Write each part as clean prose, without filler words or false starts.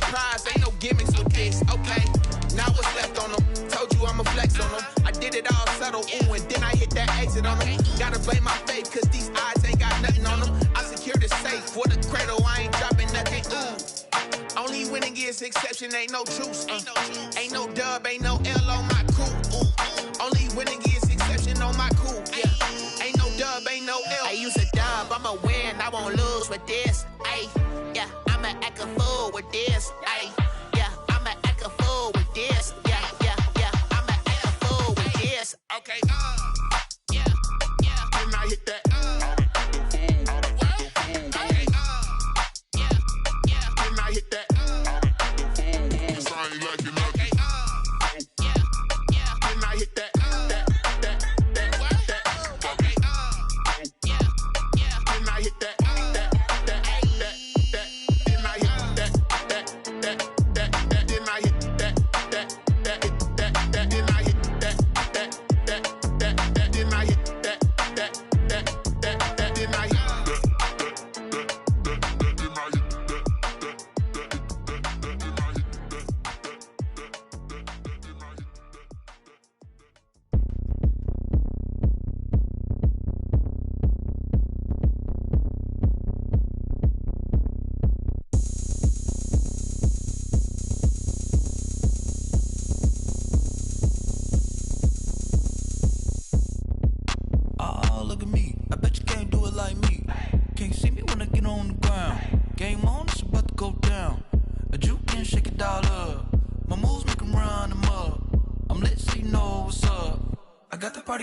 surprise, ain't no gimmicks with this, okay? Now what's left on them? Told you I'ma flex on them. I did it all subtle, ooh, and then I hit that exit on them. Gotta blame my faith, cause these eyes ain't got nothing on them. I secured the safe for the cradle, I ain't dropping nothing, ooh. Only winning is exception, ain't no truce. Ain't no dub, ain't no L on my cool. Only winning is exception on my cool, yeah. Ain't no dub, ain't no L. I use a dub, I'ma win, I won't lose with this, ayy. Yeah, I'ma act a fool with this, ayy. Yeah, I'ma act a fool with this, yeah, yeah, yeah. I'ma act a fool with this, okay, yeah, yeah. Then I hit that, okay, yeah, yeah. Then I hit that, cause I ain't liking nothing. Okay, yeah, yeah. Then I hit that, okay, yeah, yeah. Then I hit that.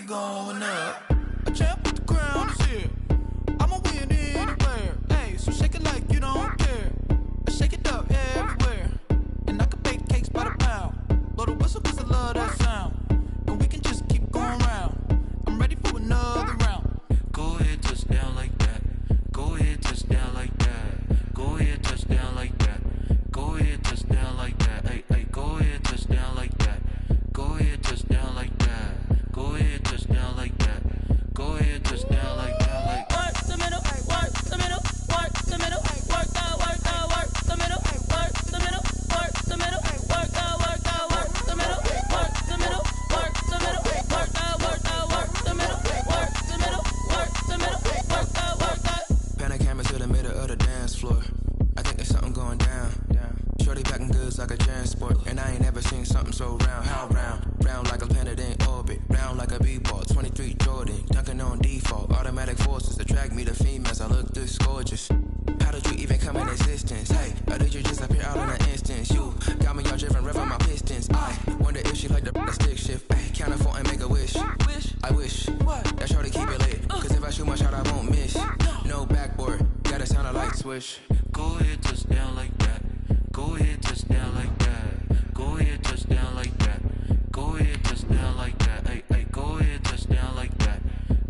Going up, a champ with the crown is here. I'ma win anywhere. Hey, so shake it like you don't care. Shake it up everywhere. And I can bake cakes by the pound. Blow the whistle cause I love that sound. And we can just keep going round. I'm ready for another round. Go ahead, touch down like that. Go ahead, touch down like that. Go ahead, touch down like that. Go ahead, touch down like that. Hey, hey, go ahead, touch down like that. Go ahead, touch down like that. Go ahead, touch down like that. Go ahead, touch down like that. Like work the middle, work the middle, work the middle, work out, work the middle, work the middle, work the middle, work out, work the middle, work the middle, work the middle, work out, work the middle, work the middle, work the middle, work out. Pan a camera to the middle of the dance floor. I think there's something going down. Shorty packing goods like a transport, and I ain't never seen something so round. How round? Round like a planet in orbit, round like a b-ball. 23 Jordan, dunking on default. Automatic forces attract me to females. I look this gorgeous. How did you even come in existence? Hey, or did you just appear out in an instance? You got me all driven, revving my pistons. I wonder if she like the stick shift. Ay, count a 4 and make a wish. I wish that shorty keep it lit. Cause if I shoot my shot, I won't miss. No backboard, gotta sound a light switch. Go ahead, touch down like that. Go ahead, touch down like that. Go ahead, touch down like that. Go ahead, touch down like that. Hey, hey, go ahead, touch down like that.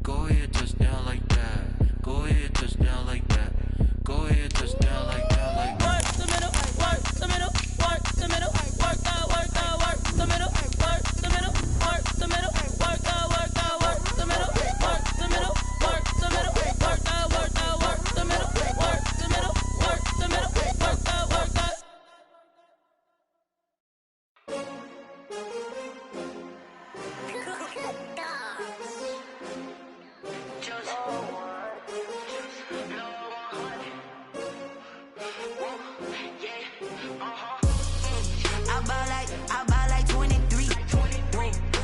Go ahead, touch down like that. Go ahead, touch down like that. Go ahead, touch down like that. Like work the middle, work the middle, work the middle, work out, work the middle, work the middle, work the middle, work out, work the middle, work the middle, work the middle, work out, work the middle, work the middle, work the middle, work out, work out. I buy like 23.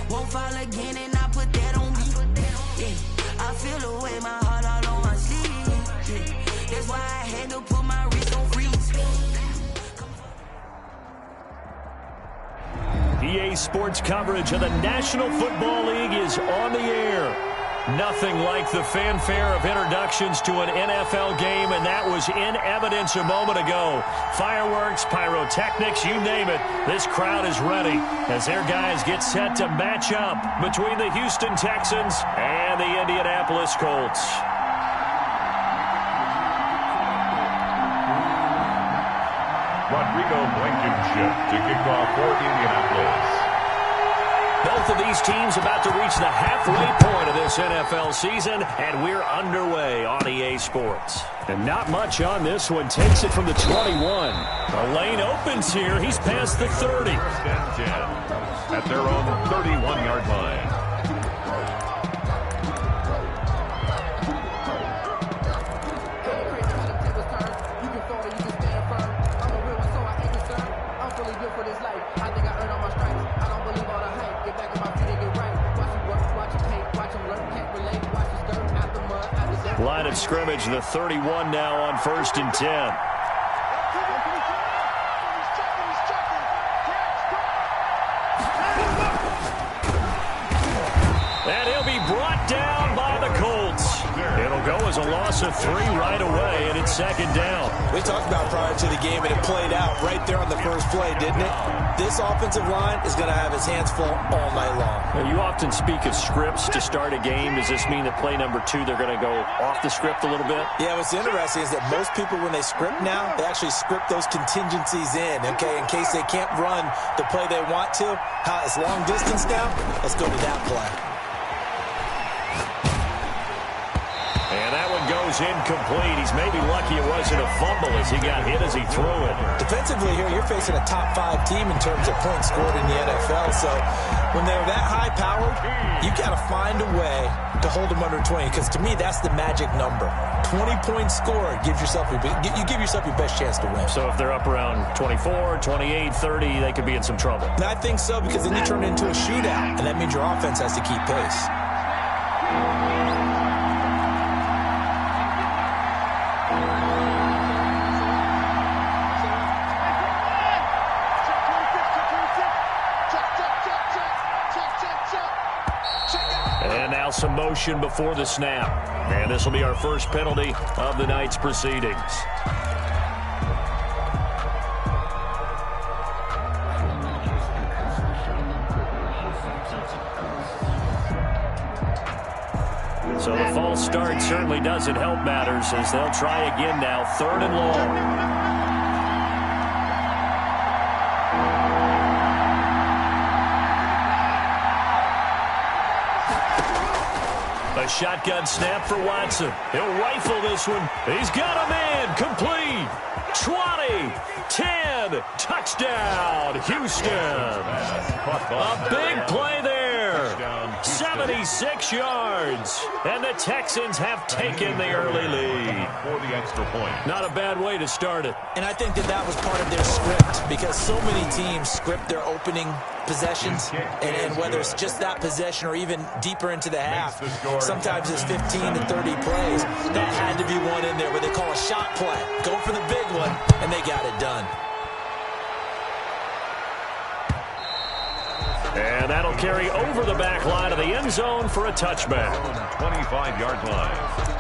Won't fall again and I put that on me. Yeah, I feel the way, my heart all on my sleeve. Yeah, that's why I had to put my wrist on freeze. EA Sports coverage of the National Football League is on the air. Nothing like the fanfare of introductions to an NFL game, and that was in evidence a moment ago. Fireworks, pyrotechnics, you name it. This crowd is ready as their guys get set to match up between the Houston Texans and the Indianapolis Colts. Rodrigo Blankenship to kick off for Indianapolis. Both of these teams about to reach the halfway point of this NFL season, and we're underway on EA Sports. And not much on this one. Takes it from the 21. The lane opens here. He's past the 30. First and 10 at their own 31-yard line. Line of scrimmage, the 31 now on 1st and 10. And he'll be brought down by the Colts. It'll go as a loss of 3 right away, and it's 2nd down. We talked about prior to the game, and it played out right there on the first play, didn't it? This offensive line is going to have his hands full all night long. Now, you often speak of scripts to start a game. Does this mean that play number 2, they're going to go off the script a little bit? Yeah, what's interesting is that most people, when they script now, they actually script those contingencies in, okay, in case they can't run the play they want to. It's long distance now. Let's go to that play. And that one goes incomplete. He's maybe lucky it wasn't a fumble as he got hit as he threw it. Defensively here, you're facing a top 5 team in terms of points scored in the NFL. So when they're that high-powered, you got to find a way to hold them under 20. Because to me, that's the magic number. 20-point score gives yourself you give yourself your best chance to win. So if they're up around 24, 28, 30, they could be in some trouble. And I think so, because then you turn it into a shootout, and that means your offense has to keep pace. And now some motion before the snap. And this will be our first penalty of the night's proceedings. So the false start certainly doesn't help matters as they'll try again now. 3rd and long. A shotgun snap for Watson. He'll rifle this one. He's got a man. Complete. 20, 10, touchdown, Houston. A big play there. 76 yards. And the Texans have taken the early lead. For the extra point. Not a bad way to start it. And I think that was part of their script, because so many teams script their opening possessions, and whether it's just that possession or even deeper into the half, sometimes it's 15 to 30 plays. That had to be one in there where they call a shot play. Go for the big one, and they got it done. And that'll carry over the back line of the end zone for a touchback. 25-yard line.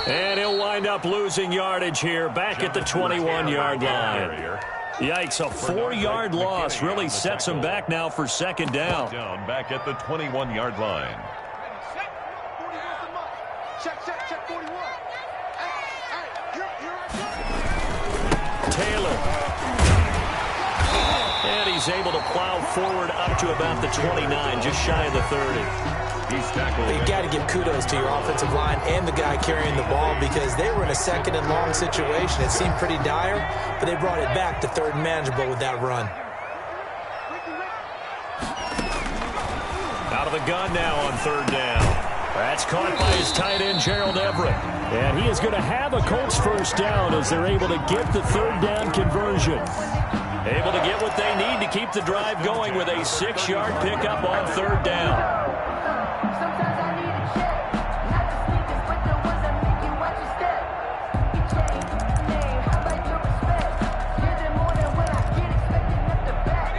And he'll wind up losing yardage here back at the 21-yard line. Yikes, a 4-yard loss really sets him back now for 2nd down. Back at the 21-yard line. Taylor. And he's able to plow forward up to about the 29, just shy of the 30. He's tackled. You got to give kudos to your offensive line and the guy carrying the ball, because they were in a 2nd and long situation. It seemed pretty dire, but they brought it back to 3rd and manageable with that run. Out of the gun now on 3rd down. That's caught by his tight end, Gerald Everett. And he is going to have a Colts first down as they're able to get the 3rd down conversion. Able to get what they need to keep the drive going with a 6-yard pickup on 3rd down.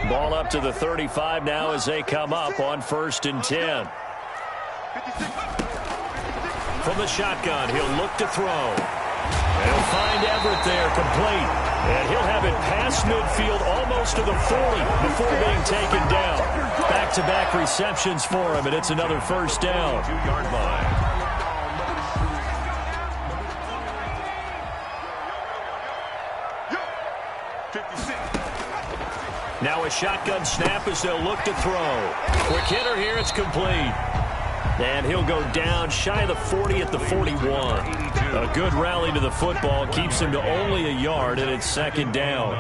Ball up to the 35 now as they come up on 1st and 10. From the shotgun, he'll look to throw. He'll find Everett there, complete. And he'll have it past midfield, almost to the 40 before being taken down. Back-to-back receptions for him, and it's another first down. 2-yard line. Now a shotgun snap as they'll look to throw. Quick hitter here, it's complete. And he'll go down shy of the 40 at the 41. A good rally to the football keeps him to only a yard, and it's second down.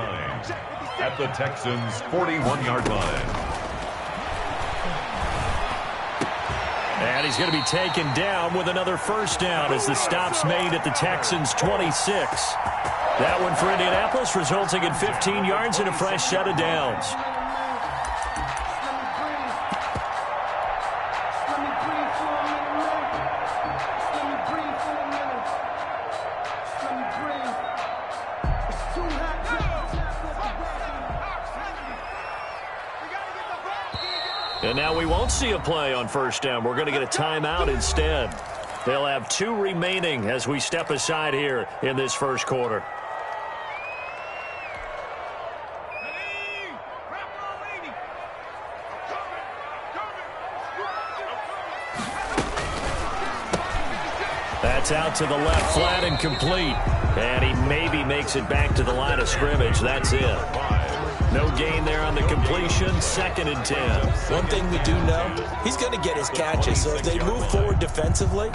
At the Texans' 41-yard line. And he's going to be taken down with another first down as the stop's made at the Texans' 26. That one for Indianapolis, resulting in 15 yards and a fresh set of downs. And now we won't see a play on first down. We're going to get a timeout instead. They'll have 2 remaining as we step aside here in this first quarter. That's out to the left, flat and complete. And he maybe makes it back to the line of scrimmage. That's it. No gain there on the completion. 2nd and 10. One thing we do know, he's going to get his catches. So if they move forward defensively,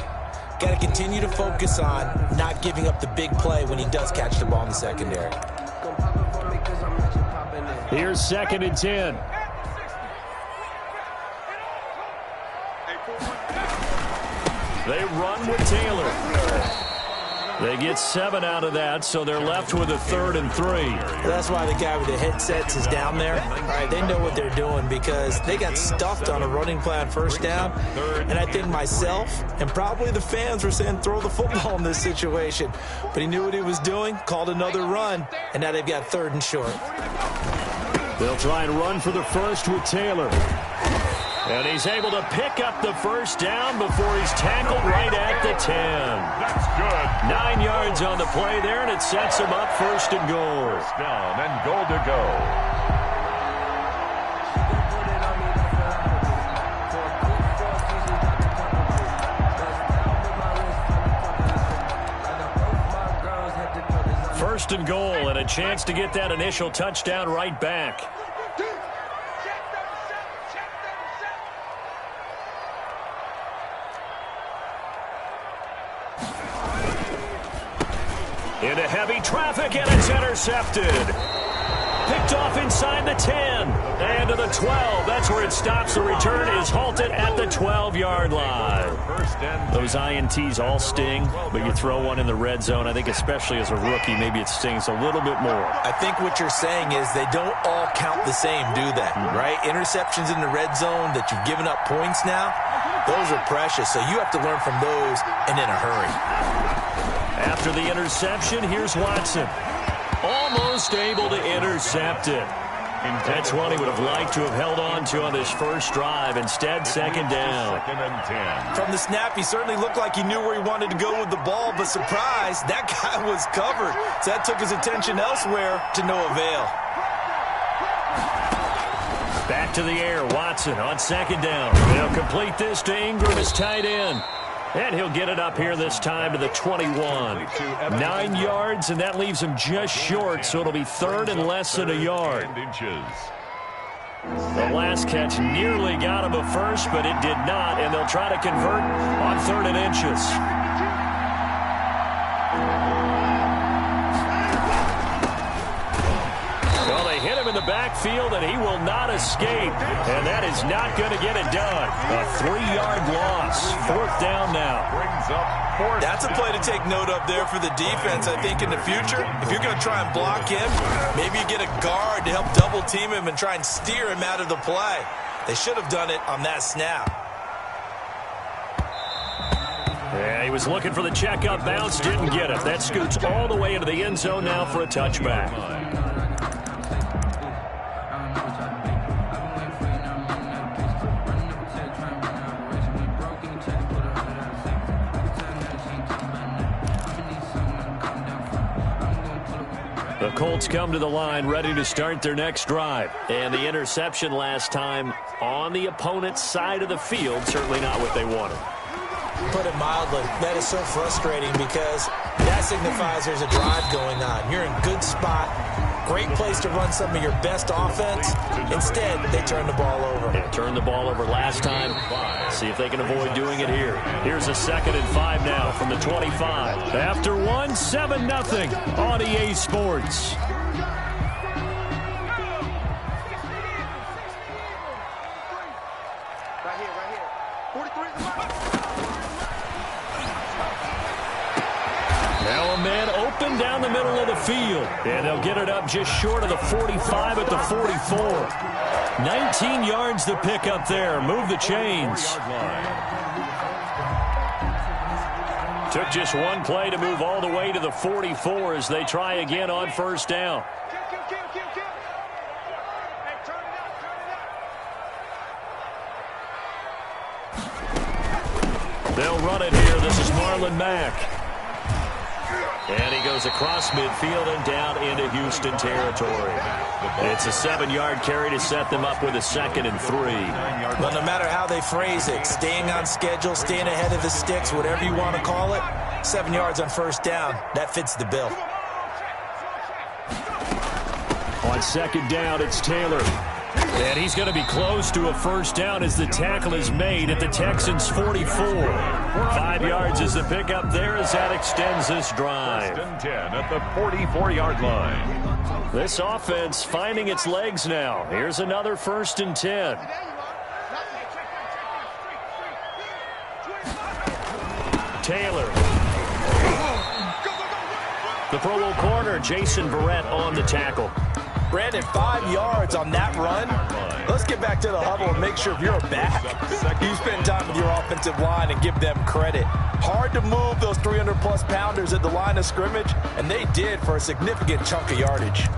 got to continue to focus on not giving up the big play when he does catch the ball in the secondary. Here's 2nd and 10. They run with Taylor. They get 7 out of that, so they're left with a 3rd and 3. That's why the guy with the headsets is down there. All right, they know what they're doing because they got stuffed on a running play on first down. And I think myself and probably the fans were saying throw the football in this situation. But he knew what he was doing, called another run, and now they've got 3rd and short. They'll try and run for the first with Taylor. And he's able to pick up the first down before he's tackled right at the 10. That's good. 9 yards on the play there, and it sets him up 1st and goal. First down and goal to go. First and goal, and a chance to get that initial touchdown right back. Into heavy traffic, and it's intercepted. Picked off inside the 10. And to the 12. That's where it stops. The return is halted at the 12-yard line. Those INTs all sting, but you throw one in the red zone. I think especially as a rookie, maybe it stings a little bit more. I think what you're saying is they don't all count the same, do they? Right? Interceptions in the red zone that you've given up points now, those are precious. So you have to learn from those and in a hurry. After the interception, here's Watson. Almost able to intercept it. That's one he would have liked to have held on to on this first drive. Instead, 2nd down. 2nd and 10. From the snap, he certainly looked like he knew where he wanted to go with the ball, but surprise, that guy was covered. So that took his attention elsewhere to no avail. Back to the air, Watson on 2nd down. They'll complete this to Ingram as tight end. And he'll get it up here this time to the 21. 9 yards, and that leaves him just short, so it'll be 3rd and less than a yard. The last catch nearly got him a first, but it did not, and they'll try to convert on 3rd and inches. Well, they hit him in the backfield, and he will not escape, and that is not going to get it done. A 3-yard loss. 4th down now. That's a play to take note of there for the defense, I think, in the future. If you're going to try and block him, maybe you get a guard to help double team him and try and steer him out of the play. They should have done it on that snap. Yeah, he was looking for the checkup bounce, didn't get it. That scoots all the way into the end zone now for a touchback. The Colts come to the line ready to start their next drive. And the interception last time on the opponent's side of the field, certainly not what they wanted. Put it mildly, that is so frustrating because that signifies there's a drive going on. You're in good spot, great place to run some of your best offense. Instead, they turn the ball over. They turned the ball over last time. See if they can avoid doing it here. Here's a 2nd and 5 now from the 25. After 1, 7-0 on EA Sports. Now a man open down the middle of the field. And they'll get it up just short of the 45 at the 44. 19 yards to pick up there. Move the chains. Took just one play to move all the way to the 44 as they try again on first down. They'll run it here. This is Marlon Mack. And he goes across midfield and down into Houston territory. It's a 7-yard carry to set them up with a 2nd and 3. But no matter how they phrase it, staying on schedule, staying ahead of the sticks, whatever you want to call it, 7 yards on first down, that fits the bill. On 2nd down, it's Taylor. And he's going to be close to a first down as the tackle is made at the Texans' 44. 5 yards is the pickup there as that extends this drive. 1st and 10 at the 44-yard line. This offense finding its legs now. Here's another 1st and 10. Taylor. The Pro Bowl corner, Jason Verrett, on the tackle. Brandon, 5 yards on that run. Let's get back to the huddle and make sure if you're a back, you spend time with your offensive line and give them credit. Hard to move those 300-plus pounders at the line of scrimmage, and they did for a significant chunk of yardage.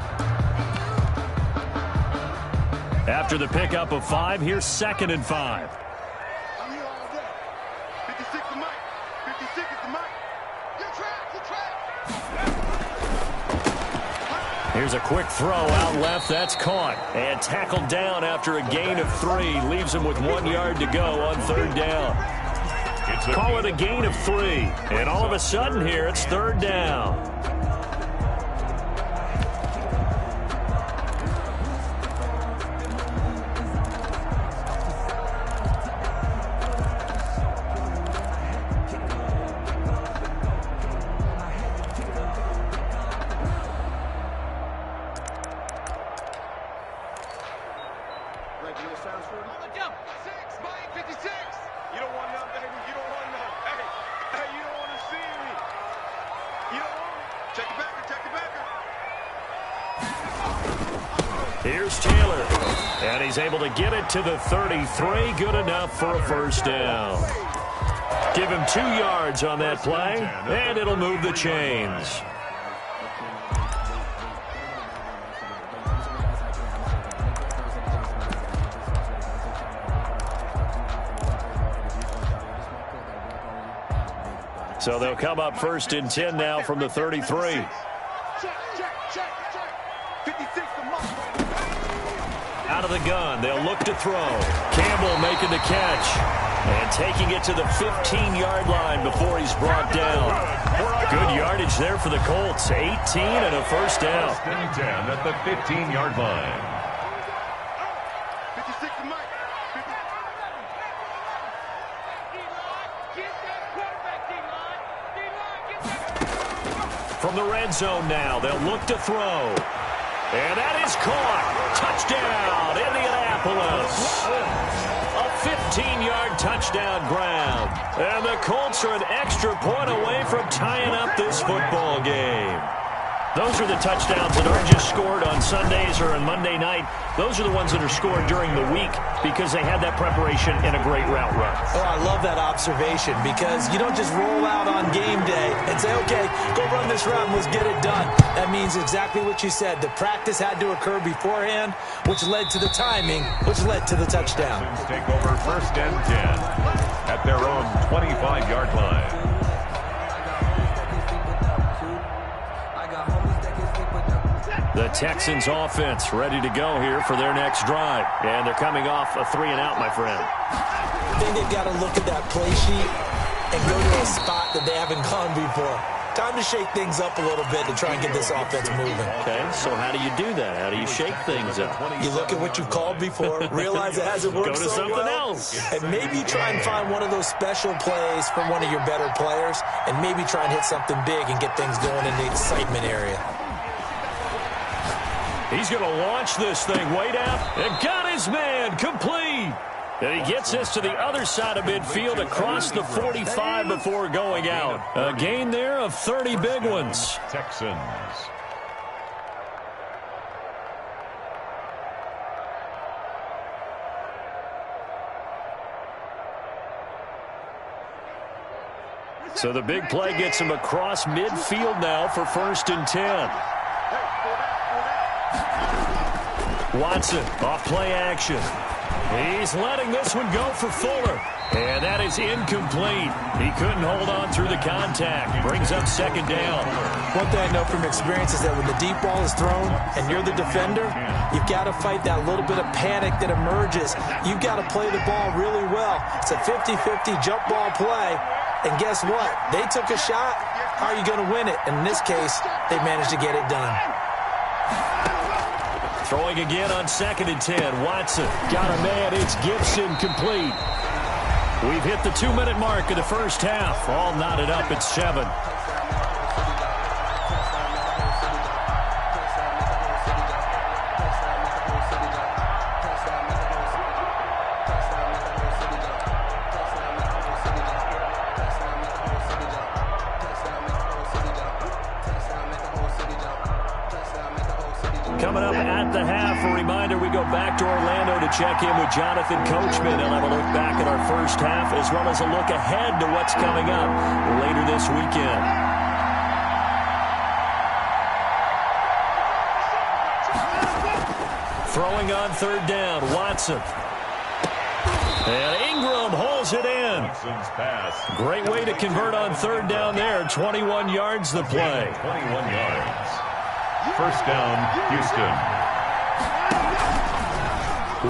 After the pickup of 5, here's 2nd and 5. I'm here all day. 56 is Mike. 56 is the Mike. You're trapped. You're trapped. Here's a quick throw out left. That's caught. And tackled down after a gain of 3. Leaves him with 1 yard to go on 3rd down. Call it a gain of 3. And all of a sudden here, it's 3rd down. Here's Taylor, and he's able to get it to the 33. Good enough for a first down. Give him 2 yards on that play, and it'll move the chains. So they'll come up 1st and 10 now from the 33. Out of the gun, they'll look to throw. Campbell making the catch and taking it to the 15-yard line before he's brought down. Good yardage there for the Colts. 18 and a first down. 1st and 10 at the 15-yard line. 56 to Mike. From the red zone now, they'll look to throw. And that is caught. Touchdown, Indianapolis. A 15-yard touchdown ground. And the Colts are an extra point away from tying up this football game. Those are the touchdowns that aren't just scored on Sundays or on Monday night. Those are the ones that are scored during the week because they had that preparation in a great route run. Oh, I love that observation because you don't just roll out on game day and say, okay, go run this route and let's get it done. That means exactly what you said. The practice had to occur beforehand, which led to the timing, which led to the touchdown. Take over 1st and 10 at their own 25-yard line. Texans offense ready to go here for their next drive. And they're coming off a 3-and-out, my friend. I think they've got to look at that play sheet and go to a spot that they haven't gone before. Time to shake things up a little bit to try and get this offense moving. Okay, so how do you do that? How do you shake things up? You look at what you've called before, realize it hasn't worked so well. Go to something else. And maybe try and find one of those special plays from one of your better players, and maybe try and hit something big and get things going in the excitement area. He's going to launch this thing way down and got his man complete. And he gets this to the other side of midfield across the 45 before going out. A gain there of 30 big ones. Texans. So the big play gets him across midfield now for 1st and 10. Watson off play action. He's letting this one go for Fuller. And that is incomplete. He couldn't hold on through the contact. Brings up 2nd down. One thing I know from experience is that when the deep ball is thrown and you're the defender, you've got to fight that little bit of panic that emerges. You've got to play the ball really well. It's a 50-50 jump ball play. And guess what? They took a shot. How are you going to win it? And in this case, they managed to get it done. Throwing again on 2nd and 10. Watson got a man. It's Gibson complete. We've hit the 2-minute mark of the first half. All knotted up at 7. Coming up at the half, a reminder, we go back to Orlando to check in with Jonathan Coachman. He'll have a look back at our first half as well as a look ahead to what's coming up later this weekend. Throwing on 3rd down, Watson. And Ingram holds it in. Great way to convert on 3rd down there. 21 yards the play. 21 yards. 1st down, Houston.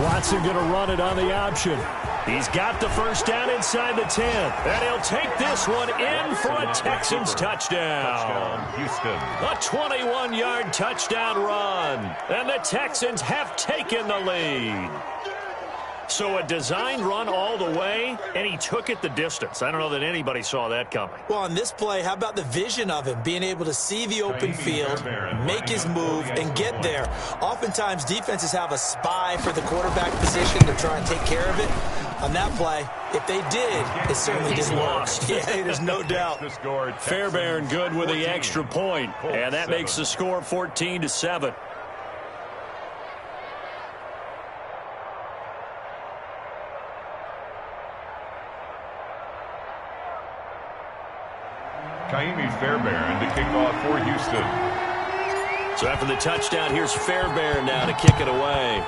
Watson going to run it on the option. He's got the 1st down inside the 10. And he'll take this one in for a Texans touchdown. Houston. A 21-yard touchdown run. And the Texans have taken the lead. So a designed run all the way, and he took it the distance. I don't know that anybody saw that coming. Well, on this play, how about the vision of him, being able to see the open field, make his move, and get there. Oftentimes, defenses have a spy for the quarterback position to try and take care of it. On that play, if they did, it certainly didn't work. Yeah, there's no doubt. Fairbairn good with the extra point, and that makes the score 14-7. Fairbairn to kick off for Houston. So after the touchdown, here's Fairbairn now to kick it away.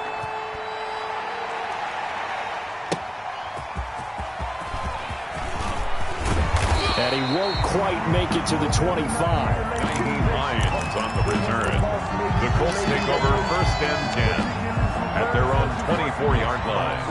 And he won't quite make it to the 25. Lions on the return. The Colts take over 1st and 10 at their own 24-yard line.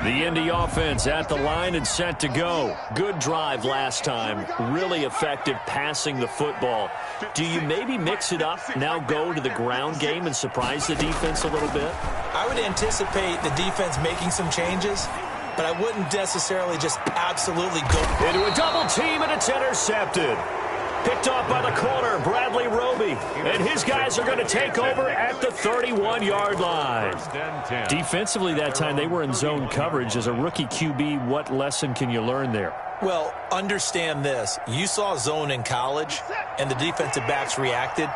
The Indy offense at the line and set to go. Good drive last time. Really effective passing the football. Do you maybe mix it up, now go to the ground game and surprise the defense a little bit? I would anticipate the defense making some changes, but I wouldn't necessarily just absolutely go into a double team, and it's intercepted. Picked off by the corner, Bradley Roby. And his guys are going to take over at the 31-yard line. Defensively that time, they were in zone coverage. As a rookie QB, what lesson can you learn there? Well, understand this. You saw zone in college, and the defensive backs reacted,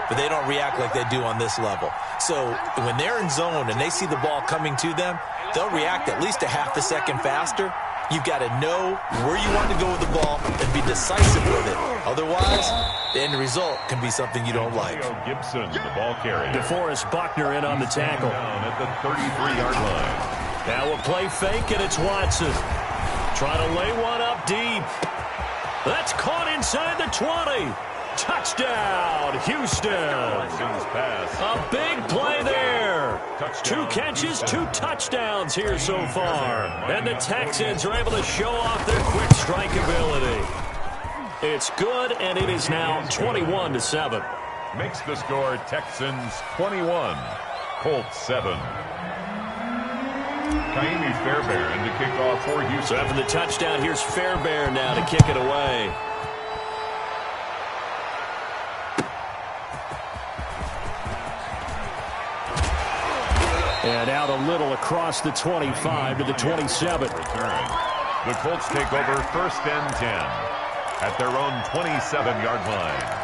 but they don't react like they do on this level. So when they're in zone and they see the ball coming to them, they'll react at least a half a second faster. You've got to know where you want to go with the ball and be decisive with it. Otherwise, the end result can be something you don't like. Gibson, the ball carrier. DeForest Buckner in on the tackle. Down at the 33-yard line. Now a play fake, and it's Watson. Trying to lay one up deep. That's caught inside the 20. Touchdown, Houston. A big play there. 2 catches, 2 touchdowns here so far. And the Texans are able to show off their quick strike ability. It's good, and it is now 21-7. Makes the score Texans 21, Colts 7. Kaimi Fairbairn to kick off for Houston. So after the touchdown, here's Fairbairn now to kick it away. And out a little across the 25 to the 27. Return. The Colts take over 1st and 10 at their own 27-yard line.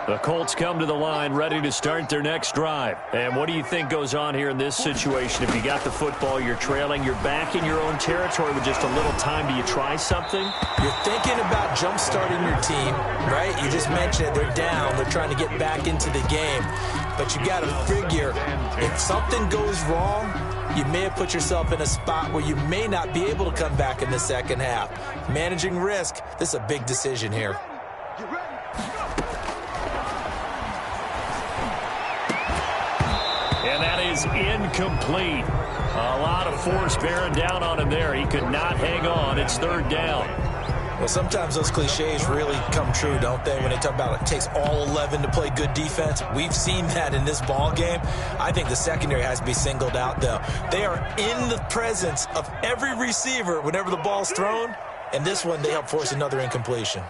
The Colts come to the line ready to start their next drive. And what do you think goes on here in this situation? If you got the football, you're trailing, you're back in your own territory with just a little time. Do you try something? You're thinking about jump-starting your team, right? You just mentioned it. They're down. They're trying to get back into the game. But you got to figure, if something goes wrong, you may have put yourself in a spot where you may not be able to come back in the second half. Managing risk, this is a big decision here. Is incomplete. A lot of force bearing down on him there. He could not hang on. It's 3rd down. Well, sometimes those cliches really come true, don't they? When they talk about it takes all 11 to play good defense. We've seen that in this ball game. I think the secondary has to be singled out, though. They are in the presence of every receiver whenever the ball's thrown. And this one, they help force another incompletion.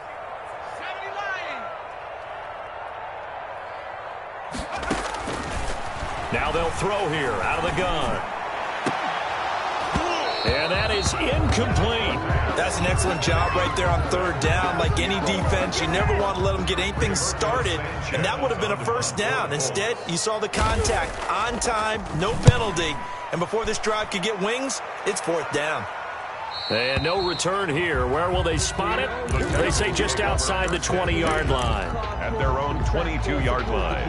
Now they'll throw here out of the gun. And that is incomplete. That's an excellent job right there on 3rd down. Like any defense, you never want to let them get anything started, and that would have been a 1st down. Instead, you saw the contact on time, no penalty, and before this drive could get wings, it's 4th down. And no return here. Where will they spot it? They say just outside the 20-yard line. At their own 22-yard line.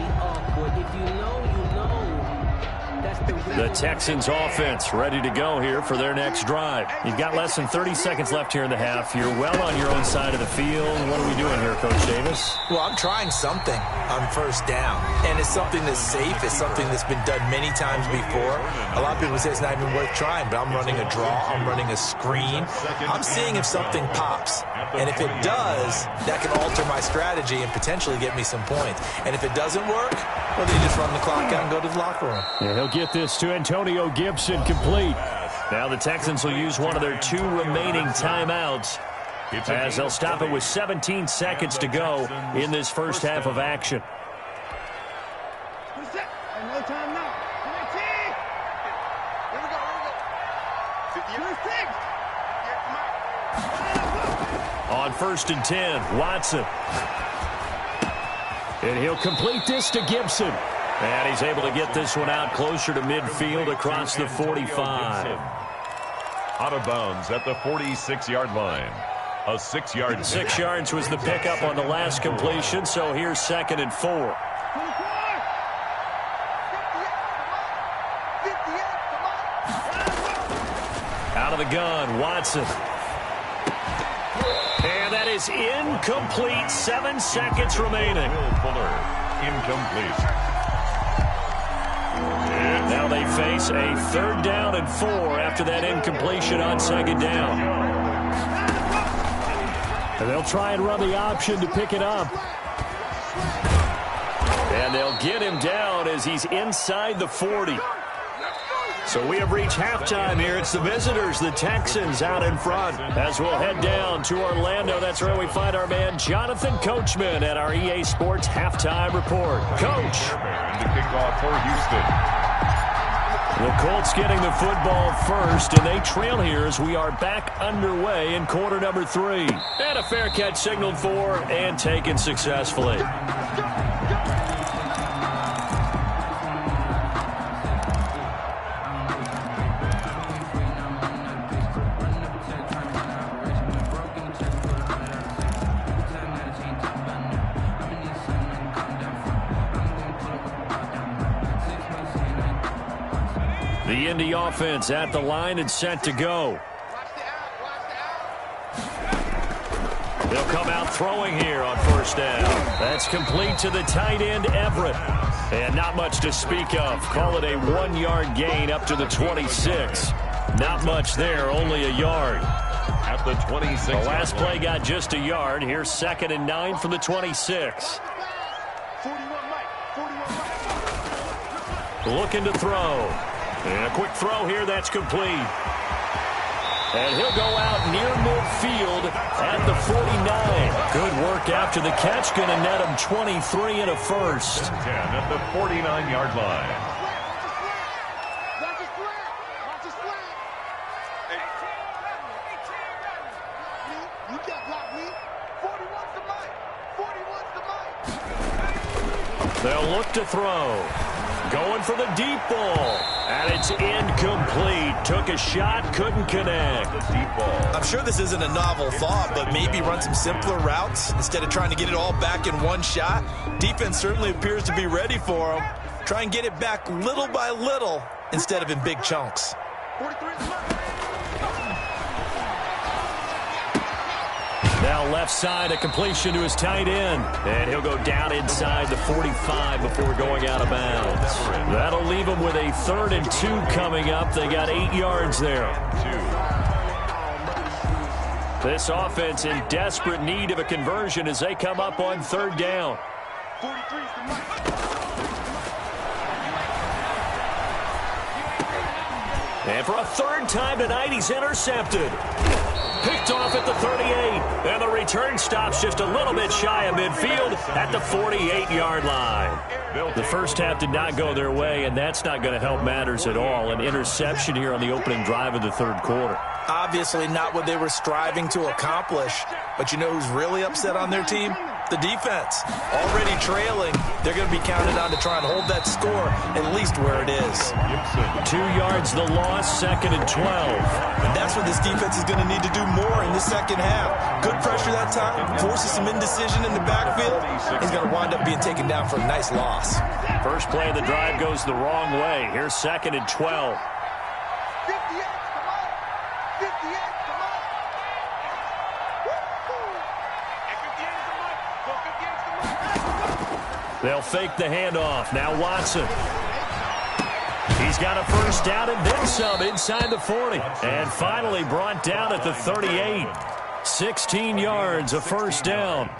The Texans offense ready to go here for their next drive. You've got less than 30 seconds left here in the half. You're well on your own side of the field. What are we doing here, Coach Davis? Well, I'm trying something on 1st down. And it's something that's safe. It's something that's been done many times before. A lot of people say it's not even worth trying, but I'm running a draw. I'm running a screen. I'm seeing if something pops. And if it does, that can alter my strategy and potentially get me some points. And if it doesn't work, well, they just run the clock out and go to the locker room. Yeah, he'll get this to Antonio Gibson complete. Now the Texans will use one of their 2 remaining timeouts as they'll stop it with 17 seconds to go in this first half of action. No time now. 19. Here we go. On 1st and 10, Watson. And he'll complete this to Gibson. And he's able to get this one out closer to midfield across the 45. Out of bounds at the 46-yard line. A 6-yard 6 yards was the pickup on the last completion, so here's 2nd and 4. Out of the gun, Watson. And that is incomplete. 7 seconds remaining. Incomplete. Now they face a 3rd down and 4 after that incompletion on 2nd down. And they'll try and run the option to pick it up. And they'll get him down as he's inside the 40. So we have reached halftime here. It's the visitors, the Texans, out in front. As we'll head down to Orlando, that's where we find our man Jonathan Coachman at our EA Sports Halftime Report. Coach. To kick off for Houston. The Colts getting the football first, and they trail here as we are back underway in quarter number 3. And a fair catch signaled for and taken successfully. The Indy offense at the line and set to go. They'll come out throwing here on first down. That's complete to the tight end, Everett. And not much to speak of. Call it a 1-yard gain up to the 26. Not much there, only a yard. At the 26. The last play got just a yard. Here's 2nd and 9 from the 26. Looking to throw. And a quick throw here, that's complete. And he'll go out near midfield at the 49. Good work after the catch. Going to net him 23 and a first. 10 at the 49-yard line. They'll look to throw. Going for the deep ball. And it's incomplete. Took a shot, couldn't connect. Deep ball. I'm sure this isn't a novel thought, but maybe run some simpler routes instead of trying to get it all back in one shot. Defense certainly appears to be ready for him. Try and get it back little by little instead of in big chunks. Now left side, a completion to his tight end. And he'll go down inside the 45 before going out of bounds. That'll leave him with a 3rd and 2 coming up. They got 8 yards there. This offense in desperate need of a conversion as they come up on 3rd down. And for a 3rd time tonight, he's intercepted. Picked off at the 38, and the return stops just a little bit shy of midfield at the 48-yard line. The first half did not go their way, and that's not going to help matters at all. An interception here on the opening drive of the 3rd quarter. Obviously not what they were striving to accomplish, but you know who's really upset on their team? The defense. Already trailing, they're going to be counted on to try and hold that score at least where it is. 2 yards the loss, 2nd and 12. And that's what this defense is going to need to do more in the second half. Good pressure that time, forces some indecision in the backfield. He's going to wind up being taken down for a nice loss. First play of the drive goes the wrong way. Here's 2nd and 12. They'll fake the handoff. Now Watson. He's got a first down and then some inside the 40. And finally brought down at the 38. 16 yards, a first down.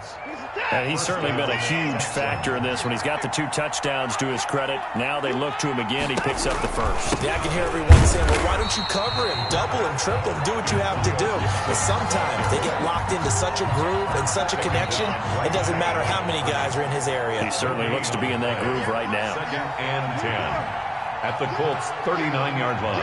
And he's certainly been a huge factor in this when he's got the 2 touchdowns to his credit. Now they look to him again. He picks up the first. Yeah, I can hear everyone saying, well, why don't you cover him, double him, triple him, do what you have to do. But sometimes they get locked into such a groove and such a connection, it doesn't matter how many guys are in his area. He certainly looks to be in that groove right now. 2nd and 10 at the Colts' 39-yard line.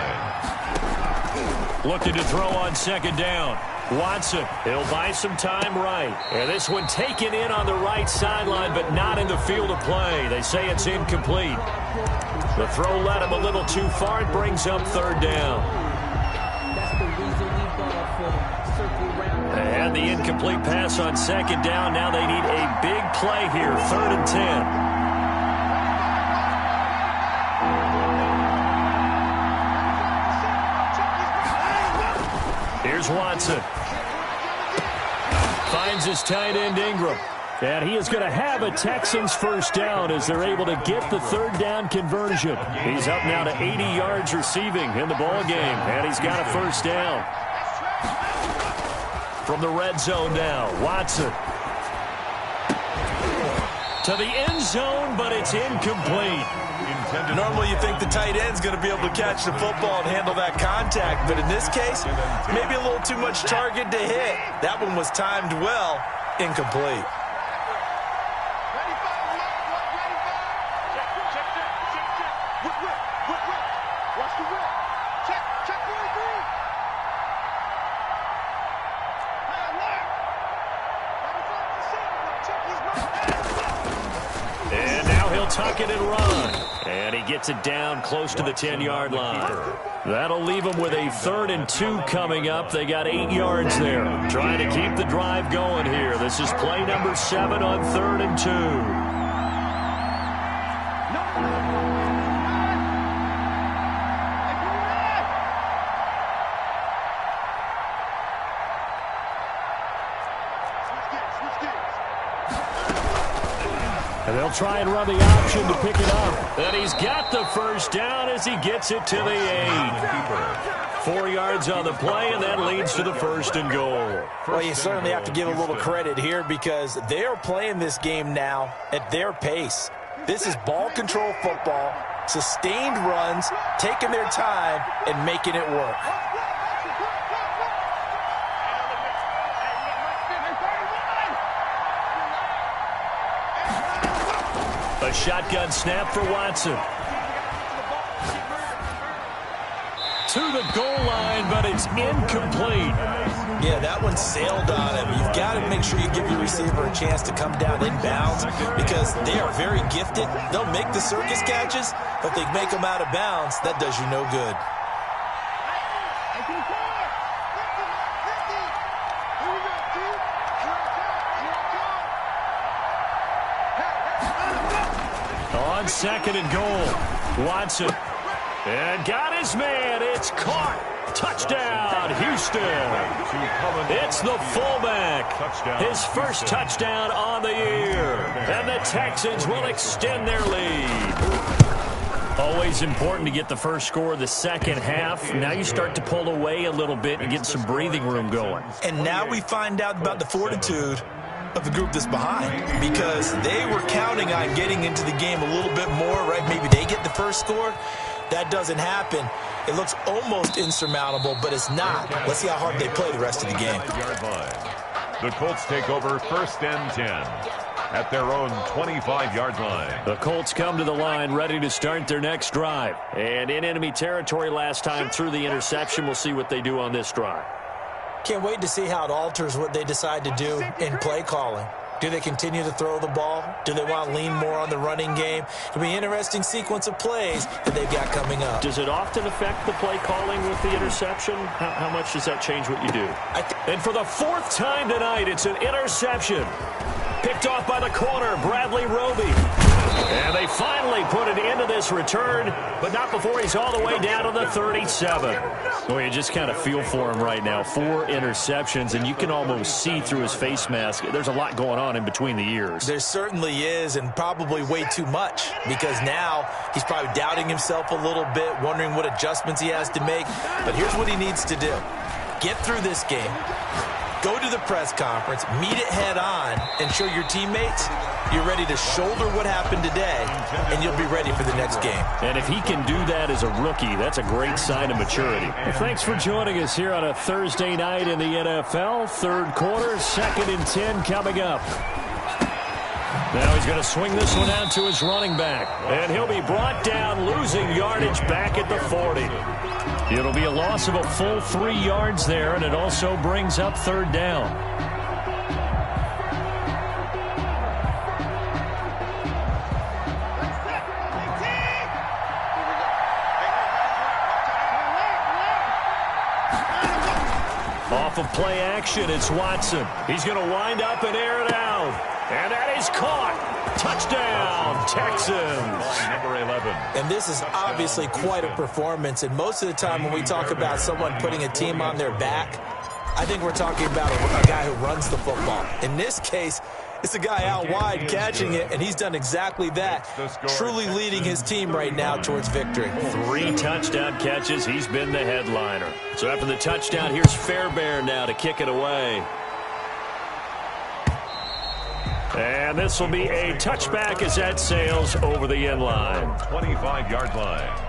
Looking to throw on 2nd down. Watson, he'll buy some time right. And this one taken in on the right sideline, but not in the field of play. They say it's incomplete. The throw led him a little too far. It brings up 3rd down. And the incomplete pass on 2nd down. Now they need a big play here. 3rd and 10. Here's Watson. Finds his tight end, Ingram. And he is going to have a Texans first down as they're able to get the 3rd down conversion. He's up now to 80 yards receiving in the ball game, and he's got a first down. From the red zone now, Watson. To the end zone, but it's incomplete. Normally you think the tight end's going to be able to catch the football and handle that contact, but in this case, maybe a little too much target to hit. That one was timed well, incomplete. And now he'll tuck it and run. And he gets it down close to the 10-yard line. That'll leave him with a 3rd and 2 coming up. They got 8 yards there. Trying to keep the drive going here. This is play number 7 on 3rd and 2. And they'll try and run the option to pick it up. And he's got the first down as he gets it to the 8. 4 yards on the play, and that leads to the 1st and goal. Well, you certainly have to give a little credit here because they are playing this game now at their pace. This is ball control football, sustained runs, taking their time, and making it work. A shotgun snap for Watson. To the goal line, but it's incomplete. Yeah, that one sailed on him. You've got to make sure you give your receiver a chance to come down inbounds because they are very gifted. They'll make the circus catches, but they make them out of bounds. That does you no good. On 2nd and goal, Watson. And got his man. It's caught. Touchdown, Houston. It's the fullback. His first touchdown on the year. And the Texans will extend their lead. Always important to get the first score of the second half. Now you start to pull away a little bit and get some breathing room going. And now we find out about the fortitude of the group that's behind because they were counting on getting into the game a little bit more, right? Maybe they get the first score. That doesn't happen. It looks almost insurmountable, but it's not. Let's see how hard they play the rest of the game. The Colts take over 1st and 10 at their own 25-yard line. The Colts come to the line ready to start their next drive. And in enemy territory last time through the interception. We'll see what they do on this drive. Can't wait to see how it alters what they decide to do in play calling. Do they continue to throw the ball? Do they want to lean more on the running game? It'll be an interesting sequence of plays that they've got coming up. Does it often affect the play calling with the interception? How much does that change what you do? And for the 4th time tonight, it's an interception. Picked off by the corner, Bradley Roby. And they finally put it into this return, but not before he's all the way down to the 37. Well, you just kind of feel for him right now. 4 interceptions, and you can almost see through his face mask. There's a lot going on in between the ears. There certainly is, and probably way too much, because now he's probably doubting himself a little bit, wondering what adjustments he has to make. But here's what he needs to do. Get through this game. Go to the press conference, meet it head on, and show your teammates you're ready to shoulder what happened today, and you'll be ready for the next game. And if he can do that as a rookie, that's a great sign of maturity. Well, thanks for joining us here on a Thursday night in the NFL. 3rd quarter, 2nd and 10 coming up. Now he's going to swing this one out to his running back, and he'll be brought down, losing yardage back at the 40. It'll be a loss of a full 3 yards there, and it also brings up 3rd down. Off of play action, it's Watson. He's going to wind up and air it out. And that is caught. Touchdown, Texans. Number 11. And this is obviously quite a performance. And most of the time when we talk about someone putting a team on their back, I think we're talking about a guy who runs the football. In this case, it's a guy out wide catching it, and he's done exactly that, truly leading his team right now towards victory. 3 touchdown catches. He's been the headliner. So after the touchdown, here's Fairbairn now to kick it away. And this will be a touchback as that sails over the end line. 25-yard line.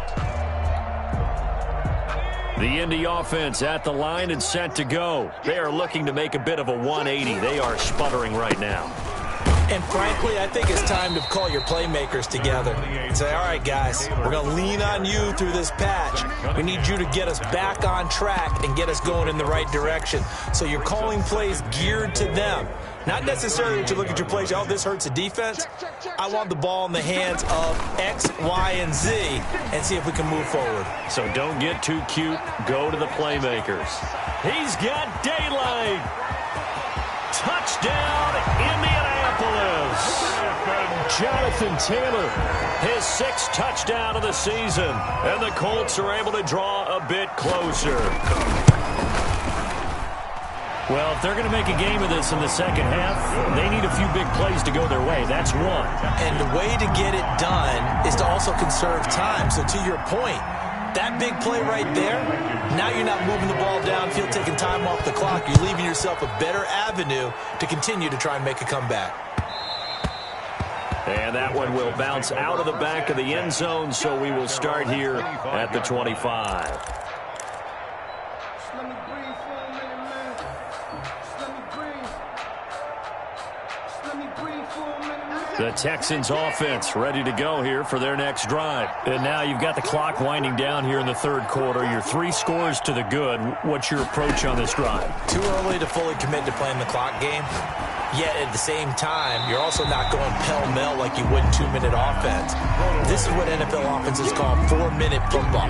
The Indy offense at the line and set to go. They are looking to make a bit of a 180. They are sputtering right now. And frankly, I think it's time to call your playmakers together and say, all right, guys, we're going to lean on you through this patch. We need you to get us back on track and get us going in the right direction. So you're calling plays geared to them. Not necessarily that you look at your plays, oh, this hurts the defense. I want the ball in the hands of X, Y, and Z and see if we can move forward. So don't get too cute. Go to the playmakers. He's got daylight. Touchdown, Indianapolis. Jonathan Taylor, his 6th touchdown of the season. And the Colts are able to draw a bit closer. Well, if they're going to make a game of this in the second half, they need a few big plays to go their way. That's one. And the way to get it done is to also conserve time. So to your point, that big play right there, now you're not moving the ball downfield, taking time off the clock. You're leaving yourself a better avenue to continue to try and make a comeback. And that one will bounce out of the back of the end zone, so we will start here at the 25. The Texans offense ready to go here for their next drive. And now you've got the clock winding down here in the third quarter. You're 3 scores to the good. What's your approach on this drive? Too early to fully commit to playing the clock game. Yet at the same time, you're also not going pell-mell like you would 2-minute offense. This is what NFL offenses call 4-minute football.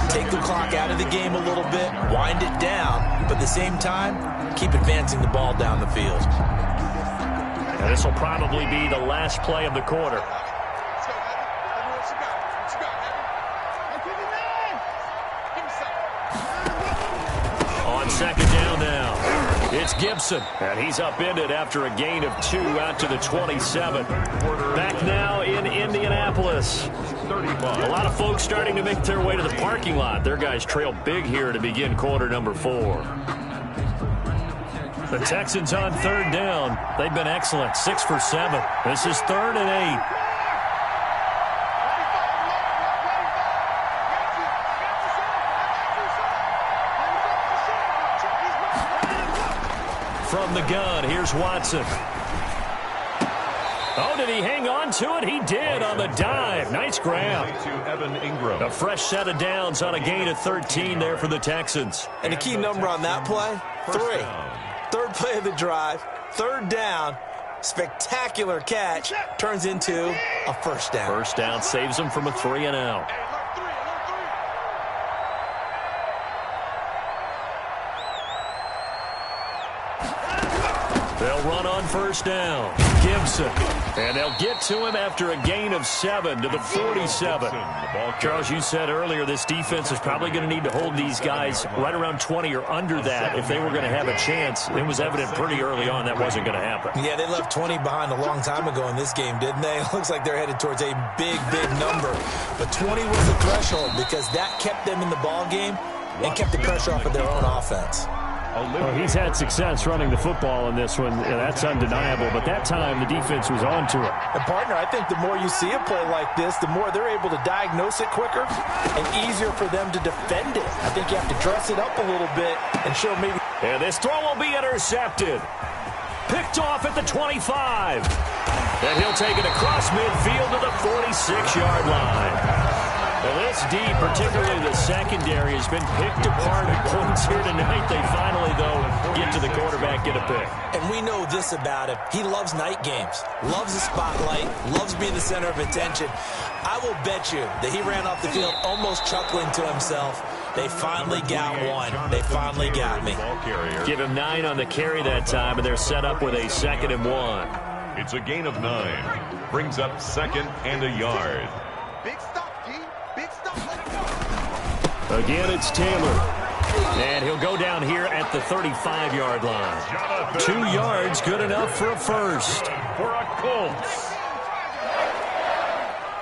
Take the clock out of the game a little bit, wind it down, but at the same time, keep advancing the ball down the field. And this will probably be the last play of the quarter. On second down now, it's Gibson. And he's upended after a gain of 2 out to the 27. Back now in Indianapolis. A lot of folks starting to make their way to the parking lot. Their guys trail big here to begin quarter number 4. The Texans on third down. They've been excellent. 6 for 7. This is 3rd and 8. From the gun, here's Watson. Oh, did he hang on to it? He did on the dive. Nice grab. A fresh set of downs on a gain of 13 there for the Texans. And the key number on that play, 3. Third play of the drive, 3rd down, spectacular catch, turns into a first down. First down saves them from a 3 and out. They'll run on first down. Gibson. And they'll get to him after a gain of 7 to the 47. Charles, you said earlier this defense is probably going to need to hold these guys right around 20 or under that if they were going to have a chance. It was evident pretty early on that wasn't going to happen. Yeah, they left 20 behind a long time ago in this game, didn't they? It looks like they're headed towards a big, big number. But 20 was the threshold because that kept them in the ball game and kept the pressure off of their own offense. Well, he's had success running the football in this one, and that's undeniable. But that time, the defense was on to it. And, partner, I think the more you see a play like this, the more they're able to diagnose it quicker and easier for them to defend it. I think you have to dress it up a little bit and show maybe. And this throw will be intercepted. Picked off at the 25. And he'll take it across midfield to the 46-yard line. Well, this D, particularly the secondary, has been picked apart at points here tonight. They finally, though, get to the quarterback, get a pick. And we know this about him. He loves night games, loves the spotlight, loves being the center of attention. I will bet you that he ran off the field almost chuckling to himself. They finally got one. They finally got me. Give him 9 on the carry that time, and they're set up with a 2nd and 1. It's a gain of 9. Brings up 2nd and a yard. Big stop, G. Big stop. Again, it's Taylor. And he'll go down here at the 35-yard line. 2 yards, good enough for a first. For a Colts.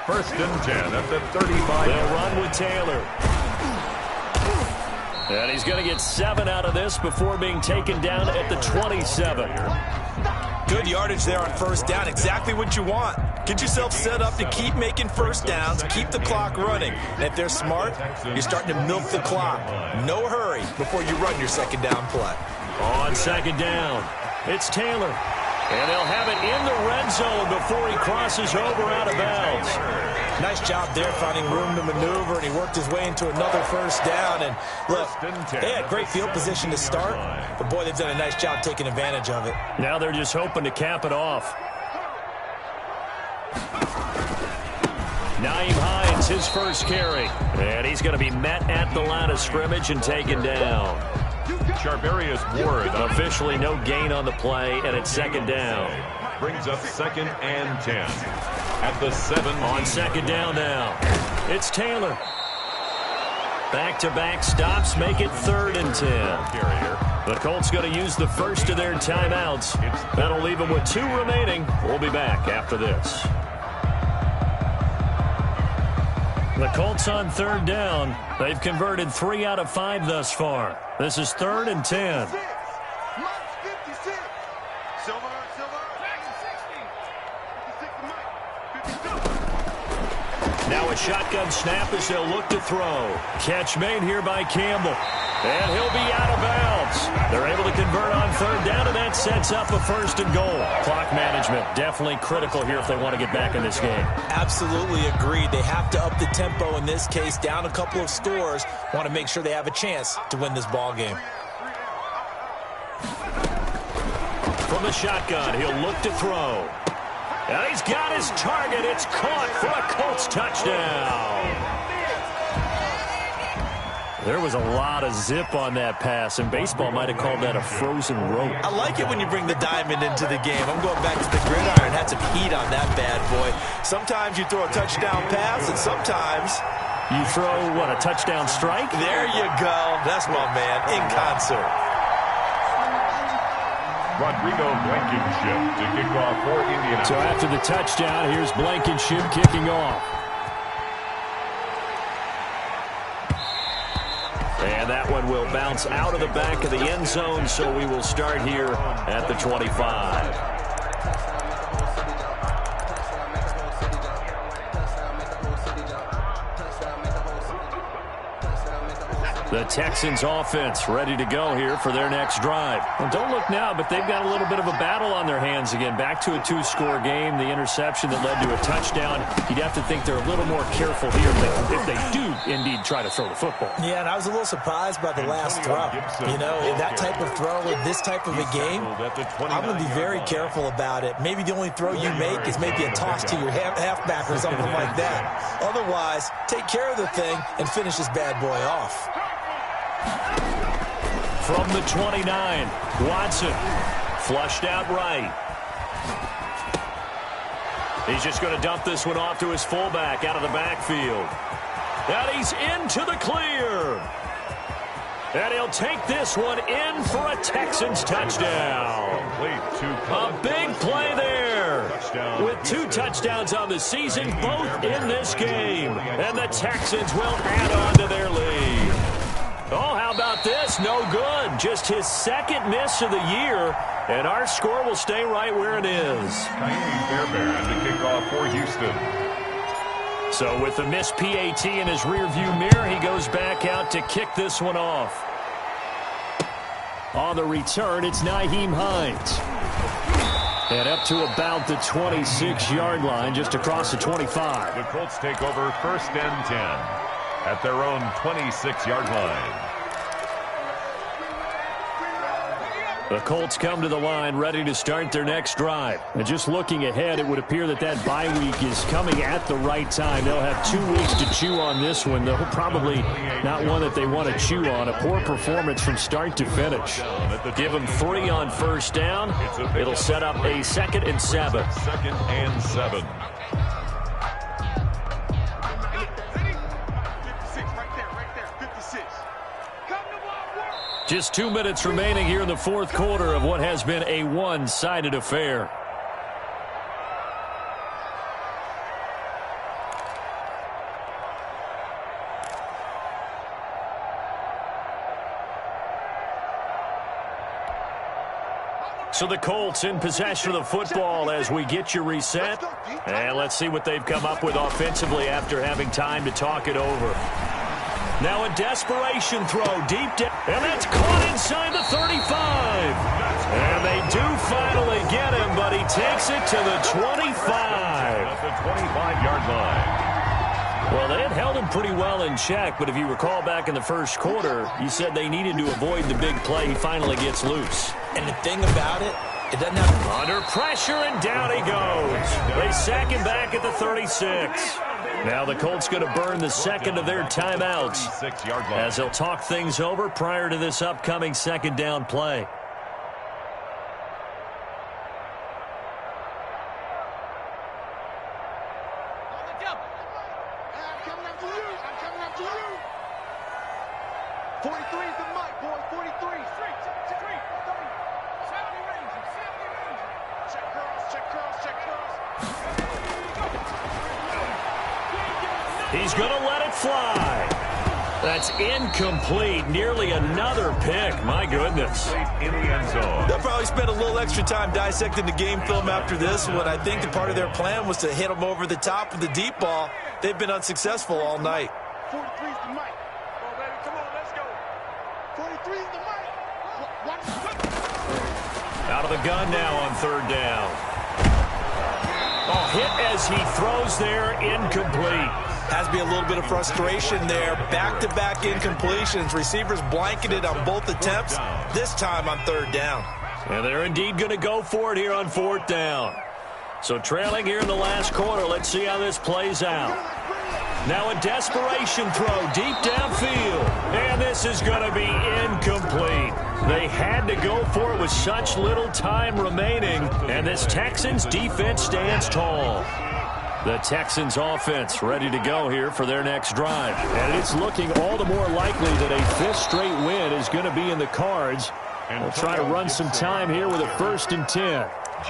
1st and 10 at the 35. They'll run with Taylor. And he's going to get 7 out of this before being taken down at the 27. Good yardage there on first down. Exactly what you want. Get yourself set up to keep making first downs, keep the clock running. And if they're smart, you're starting to milk the clock. No hurry before you run your 2nd down play. On 2nd down, it's Taylor. And they'll have it in the red zone before he crosses over out of bounds. Nice job there finding room to maneuver, and he worked his way into another first down. And look, they had great field position to start, but boy, they've done a nice job taking advantage of it. Now they're just hoping to cap it off. Nyheim Hines, his first carry. And he's going to be met at the line of scrimmage and taken down. Charvarius Ward. Officially no gain on the play, and it's 2nd down. Brings up 2nd and 10. At the 7. On 2nd down now, it's Taylor. Back-to-back stops make it 3rd and 10. The Colts going to use the first of their timeouts. That'll leave them with 2 remaining. We'll be back after this. The Colts on 3rd down. They've converted 3 out of 5 thus far. This is 3rd and 10. Now a shotgun snap as they'll look to throw. Catch made here by Campbell. And he'll be out of bounds. They're able to convert on 3rd down, and that sets up a 1st and goal. Clock management definitely critical here if they want to get back in this game. Absolutely agreed. They have to up the tempo in this case, down a couple of scores. Want to make sure they have a chance to win this ball game. From the shotgun, he'll look to throw. And he's got his target. It's caught for a Colts touchdown. There was a lot of zip on that pass, and baseball might have called that a frozen rope. I like it when you bring the diamond into the game. I'm going back to the gridiron. Had some heat on that bad boy. Sometimes you throw a touchdown pass, and sometimes you throw, what, a touchdown strike? There you go. That's my man, in concert. Rodrigo Blankenship to kick off for Indianapolis. So after the touchdown, here's Blankenship kicking off. And that one will bounce out of the back of the end zone, so we will start here at the 25. The Texans offense ready to go here for their next drive. Well, don't look now, but they've got a little bit of a battle on their hands again. Back to a 2-score game. The interception that led to a touchdown. You'd have to think they're a little more careful here if they do indeed try to throw the football. Yeah, and I was a little surprised by the last throw. You know, that type of throw in this type of a game, I'm going to be very careful about it. Maybe the only throw you make is maybe a toss to your halfback or something like that. Otherwise, take care of the thing and finish this bad boy off. From the 29, Watson flushed out right. He's just going to dump this one off to his fullback out of the backfield. And he's into the clear. And he'll take this one in for a Texans touchdown. A big play there. With 2 touchdowns on the season, both in this game. And the Texans will add on to their lead. Oh, how about this? No good. Just his 2nd miss of the year, and our score will stay right where it is. Fairbairn to kick off for Houston. So with the missed PAT in his rearview mirror, he goes back out to kick this one off. On the return, it's Nyheim Hines. And up to about the 26-yard line, just across the 25. The Colts take over 1st and 10. At their own 26-yard line. The Colts come to the line ready to start their next drive. And just looking ahead, it would appear that bye week is coming at the right time. They'll have 2 weeks to chew on this one, though probably not one that they want to chew on. A poor performance from start to finish. Give them 3 on 1st down. It'll set up a 2nd and 7. 2nd and 7. Just 2 minutes remaining here in the 4th quarter of what has been a one-sided affair. So the Colts in possession of the football as we get you reset. And let's see what they've come up with offensively after having time to talk it over. Now a desperation throw deep down, and that's caught inside the 35. And they do finally get him, but he takes it to the 25. At the 25-yard line. Well, they had held him pretty well in check, but if you recall back in the 1st quarter, you said they needed to avoid the big play. He finally gets loose. And the thing about it, it doesn't have... Under pressure, and down he goes. They sack him back at the 36. Now the Colts going to burn the 2nd of their timeouts as they'll talk things over prior to this upcoming 2nd down play. 43 is the mic, boy. 43. Check curls. He's going to let it fly. That's incomplete. Nearly another pick. My goodness. In the end zone. They'll probably spend a little extra time dissecting the game film after this one. I think the part of their plan was to hit them over the top with the deep ball. They've been unsuccessful all night. 43 is the mic. Come on, baby. Come on, let's go. 43 is the mic. Out of the gun now on third down. Oh, hit as he throws there, incomplete. Has to be a little bit of frustration there. Back-to-back incompletions. Receivers blanketed on both attempts, this time on third down. And they're indeed going to go for it here on fourth down. So trailing here in the last quarter. Let's see how this plays out. Now a desperation throw deep downfield. And this is going to be incomplete. They had to go for it with such little time remaining. And this Texans defense stands tall. The Texans offense ready to go here for their next drive. And it's looking all the more likely that a fifth straight win is going to be in the cards. They'll try to run some time here with a 1st and 10.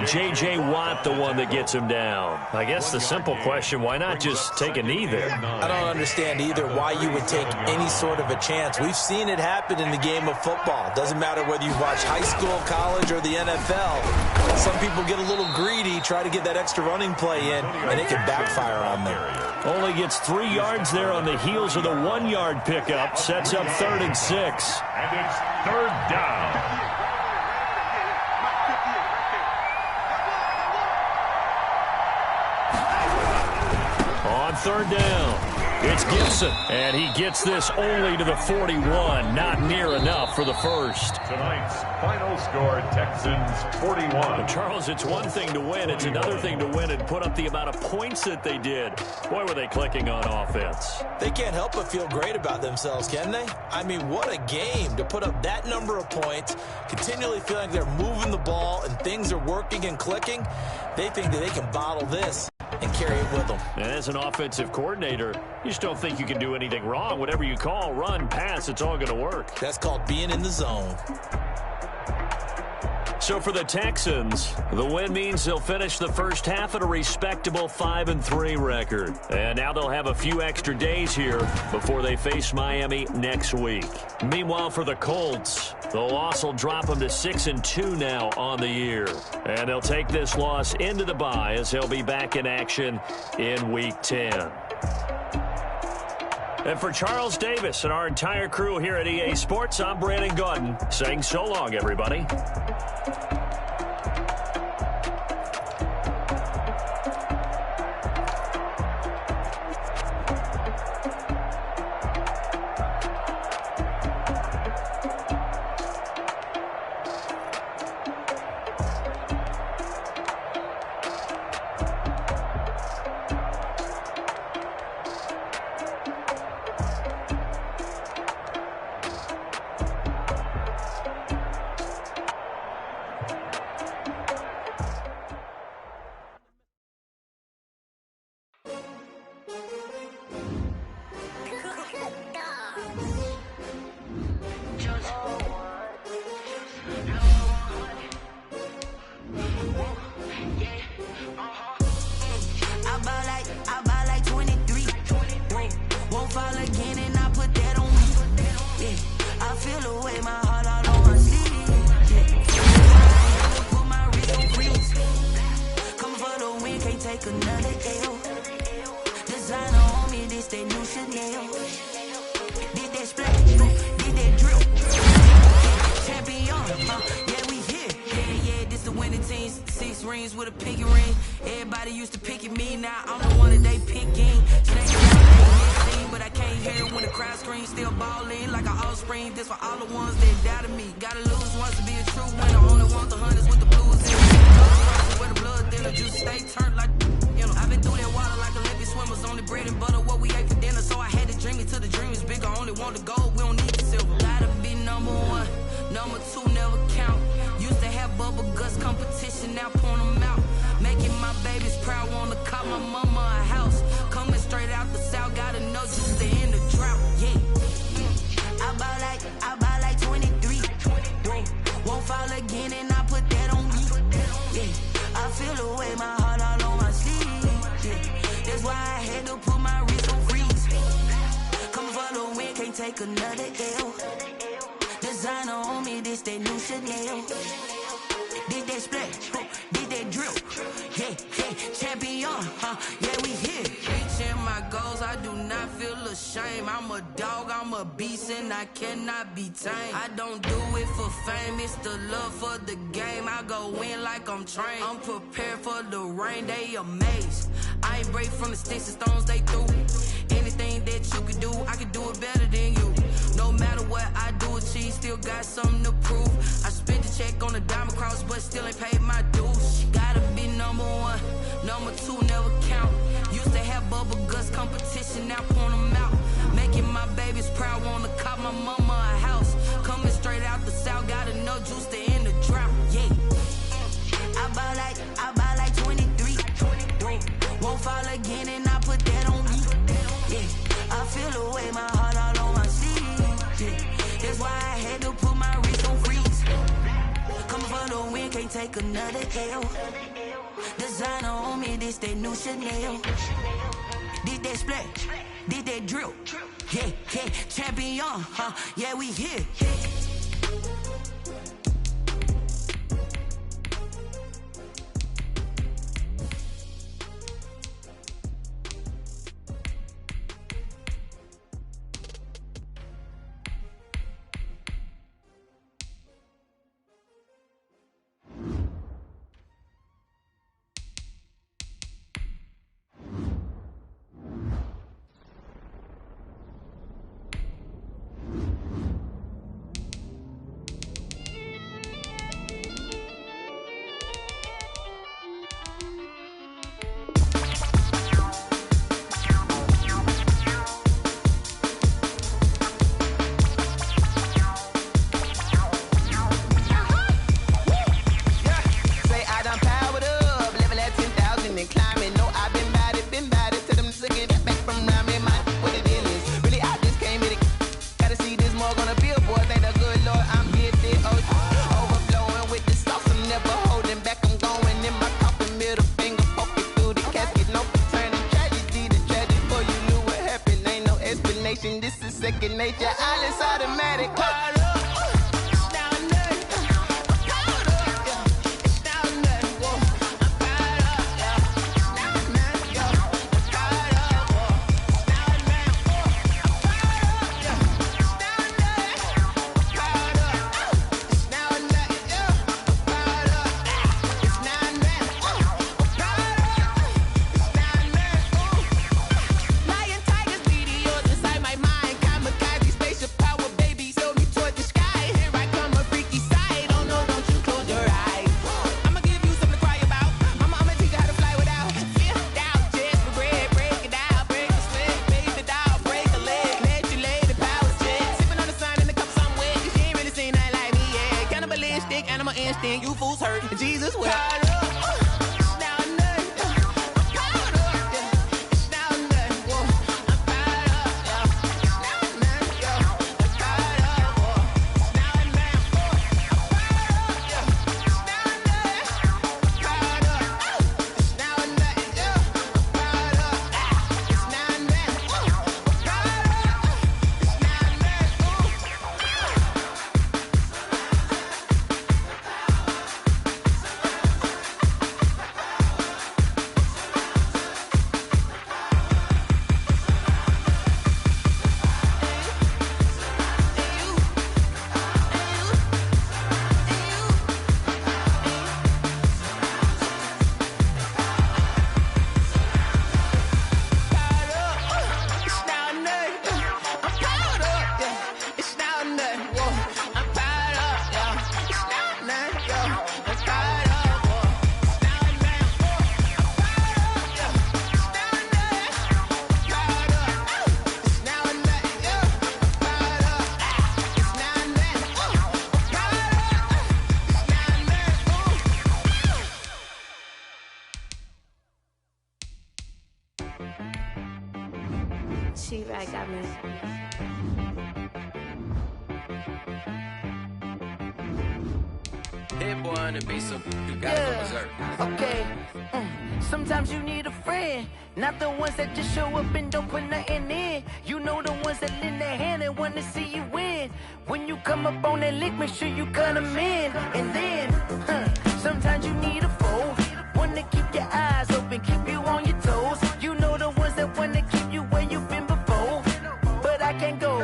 J.J. Watt, the one that gets him down. I guess the simple question, why not just take a knee there? I don't understand either why you would take any sort of a chance. We've seen it happen in the game of football. Doesn't matter whether you watch high school, college, or the NFL. Some people get a little greedy, try to get that extra running play in, and it can backfire on them. Only gets 3 yards there on the heels of the 1-yard pickup. Sets up 3rd and 6. And it's third down. On third down, it's Gibson, and he gets this only to the 41. Not near enough for the first. Tonight's final score, Texans 41. Charles, it's one thing to win. It's another thing to win and put up the amount of points that they did. Boy, were they clicking on offense. They can't help but feel great about themselves, can they? I mean, what a game to put up that number of points, continually feeling they're moving the ball and things are working and clicking. They think that they can bottle this and carry it with them. And as an offensive coordinator, you just don't think you can do anything wrong. Whatever you call, run, pass, it's all going to work. That's called being in the zone. So for the Texans, the win means they'll finish the first half at a respectable 5-3 record. And now they'll have a few extra days here before they face Miami next week. Meanwhile, for the Colts, the loss will drop them to 6-2 now on the year. And they'll take this loss into the bye as they'll be back in action in Week 10. And for Charles Davis and our entire crew here at EA Sports, I'm Brandon Gaudin saying so long, everybody. I ball like take another L. Designer on me, this that new Chanel. Did that splash, did that drill. Yeah, champion, yeah, we here. Reaching my goals, I do not feel ashamed. I'm a dog, I'm a beast, and I cannot be tamed. I don't do it for fame, it's the love for the game. I go in like I'm trained. I'm prepared for the rain, they amazed. I ain't break from the sticks and stones they threw. Anything that you can do, I can do it better than you. No matter what I do, achieve, still got something to prove. I spent the check on the diamond cross, but still ain't paid my dues. Gotta be number one, number two never count. Used to have bubble guts competition, now point them out. Making my babies proud, wanna cop my mama a house. Coming straight out the south, got enough juice to end the drought. Yeah, I buy like 23. Won't fall again, and I put that on me. Yeah, I feel the way, my heart all on my sleeve. Yeah, that's why I had to put my wrist on freeze. Coming for the win, can't take another L. Designer on me, this that new Chanel. Did that splash, did that drill. Yeah, champion, yeah, we here. This is second nature, all is automatic. You fools hurt, Jesus will. She-Rag got me. Hit boy on the beat, so you got it from Missouri. Okay. Sometimes you need a friend, not the ones that just show up and don't put nothing in. You know the ones that lend their hand and want to see you win. When you come up on that lick, make sure you cut them in. And then, sometimes you need a foe, one to keep your eyes open, keep you on your toes. You know the ones that want to keep you where you've been before. But I can't go,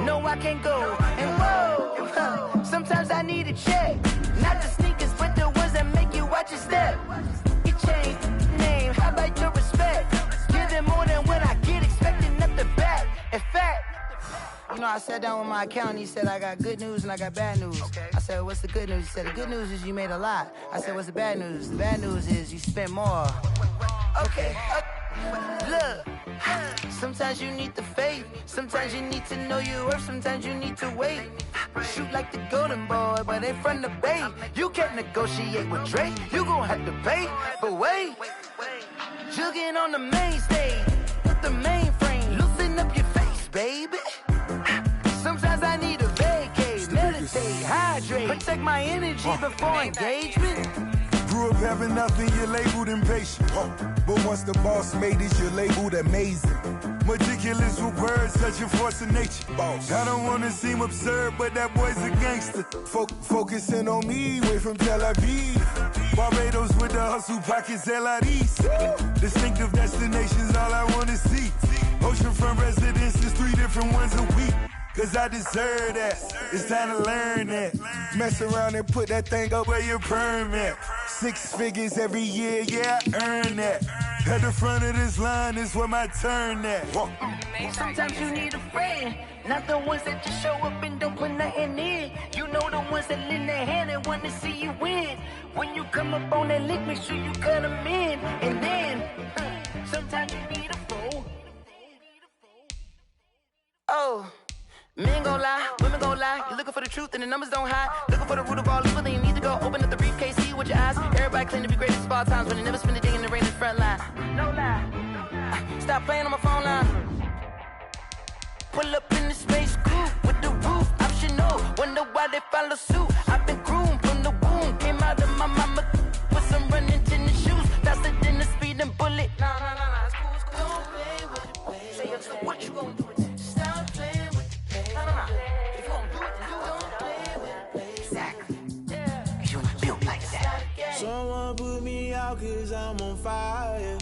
no I can't go. And whoa, sometimes I need a check, not the sneakers but the ones that make you watch your step. Change name, how about your respect? Give them more than what I get, expecting up the back. In fact, you know, I sat down with my accountant, he said I got good news and I got bad news. Okay. I said, what's the good news? He said, the good news is you made a lot. I said, what's the bad news? The bad news is you spent more. Okay, look, sometimes you need the faith, sometimes you need to know your worth, sometimes you need to wait. Shoot like the golden boy, but ain't from the bay. You can't negotiate with Drake, you gon' have to pay. But wait, jugging on the main stage, the mainframe, loosen up your face, baby. Sometimes I need a vacate, meditate, hydrate, protect my energy before engagement. Grew up having nothing, you're labeled impatient. But once the boss made it, you're labeled amazing. Meticulous with words, such a force of nature. Boss. I don't wanna seem absurd, but that boy's a gangster. Focusing on me, way from Tel Aviv. Barbados with the hustle pockets, LIDs. Distinctive destinations, all I wanna see. Oceanfront residences, 3 different ones a week. Cause I deserve that, it's time to learn that. Mess around and put that thing up where your permit. 6 figures every year, yeah, I earn that. At the front of this line is where my turn at. Sometimes you need a friend, not the ones that just show up and don't put nothing in. You know the ones that lend their hand and want to see you win. When you come up on that lick, make sure you cut them in. And then, sometimes you need a foe. Oh. Men gon' lie, women gon' lie. You're looking for the truth and the numbers don't hide. Looking for the root of all evil, then you need to go open up the briefcase, see with your eyes. Everybody claim to be greatest of all times, but they never spend a day in the rain in the front line. No lie. Stop playing on my phone line. Pull up in the space coupe with the roof optional. Wonder why they follow suit. I've been groomed from the womb. Came out of my mama with some running tennis shoes. Faster than the speeding bullet. Nah, it's cool, it's cool. Don't play with it, baby. Say what you gon' do with it? Stop playing. If you gon' do it, then you don't play with it. Exactly. Cause you ain't built like that. Someone put me out cause I'm on fire.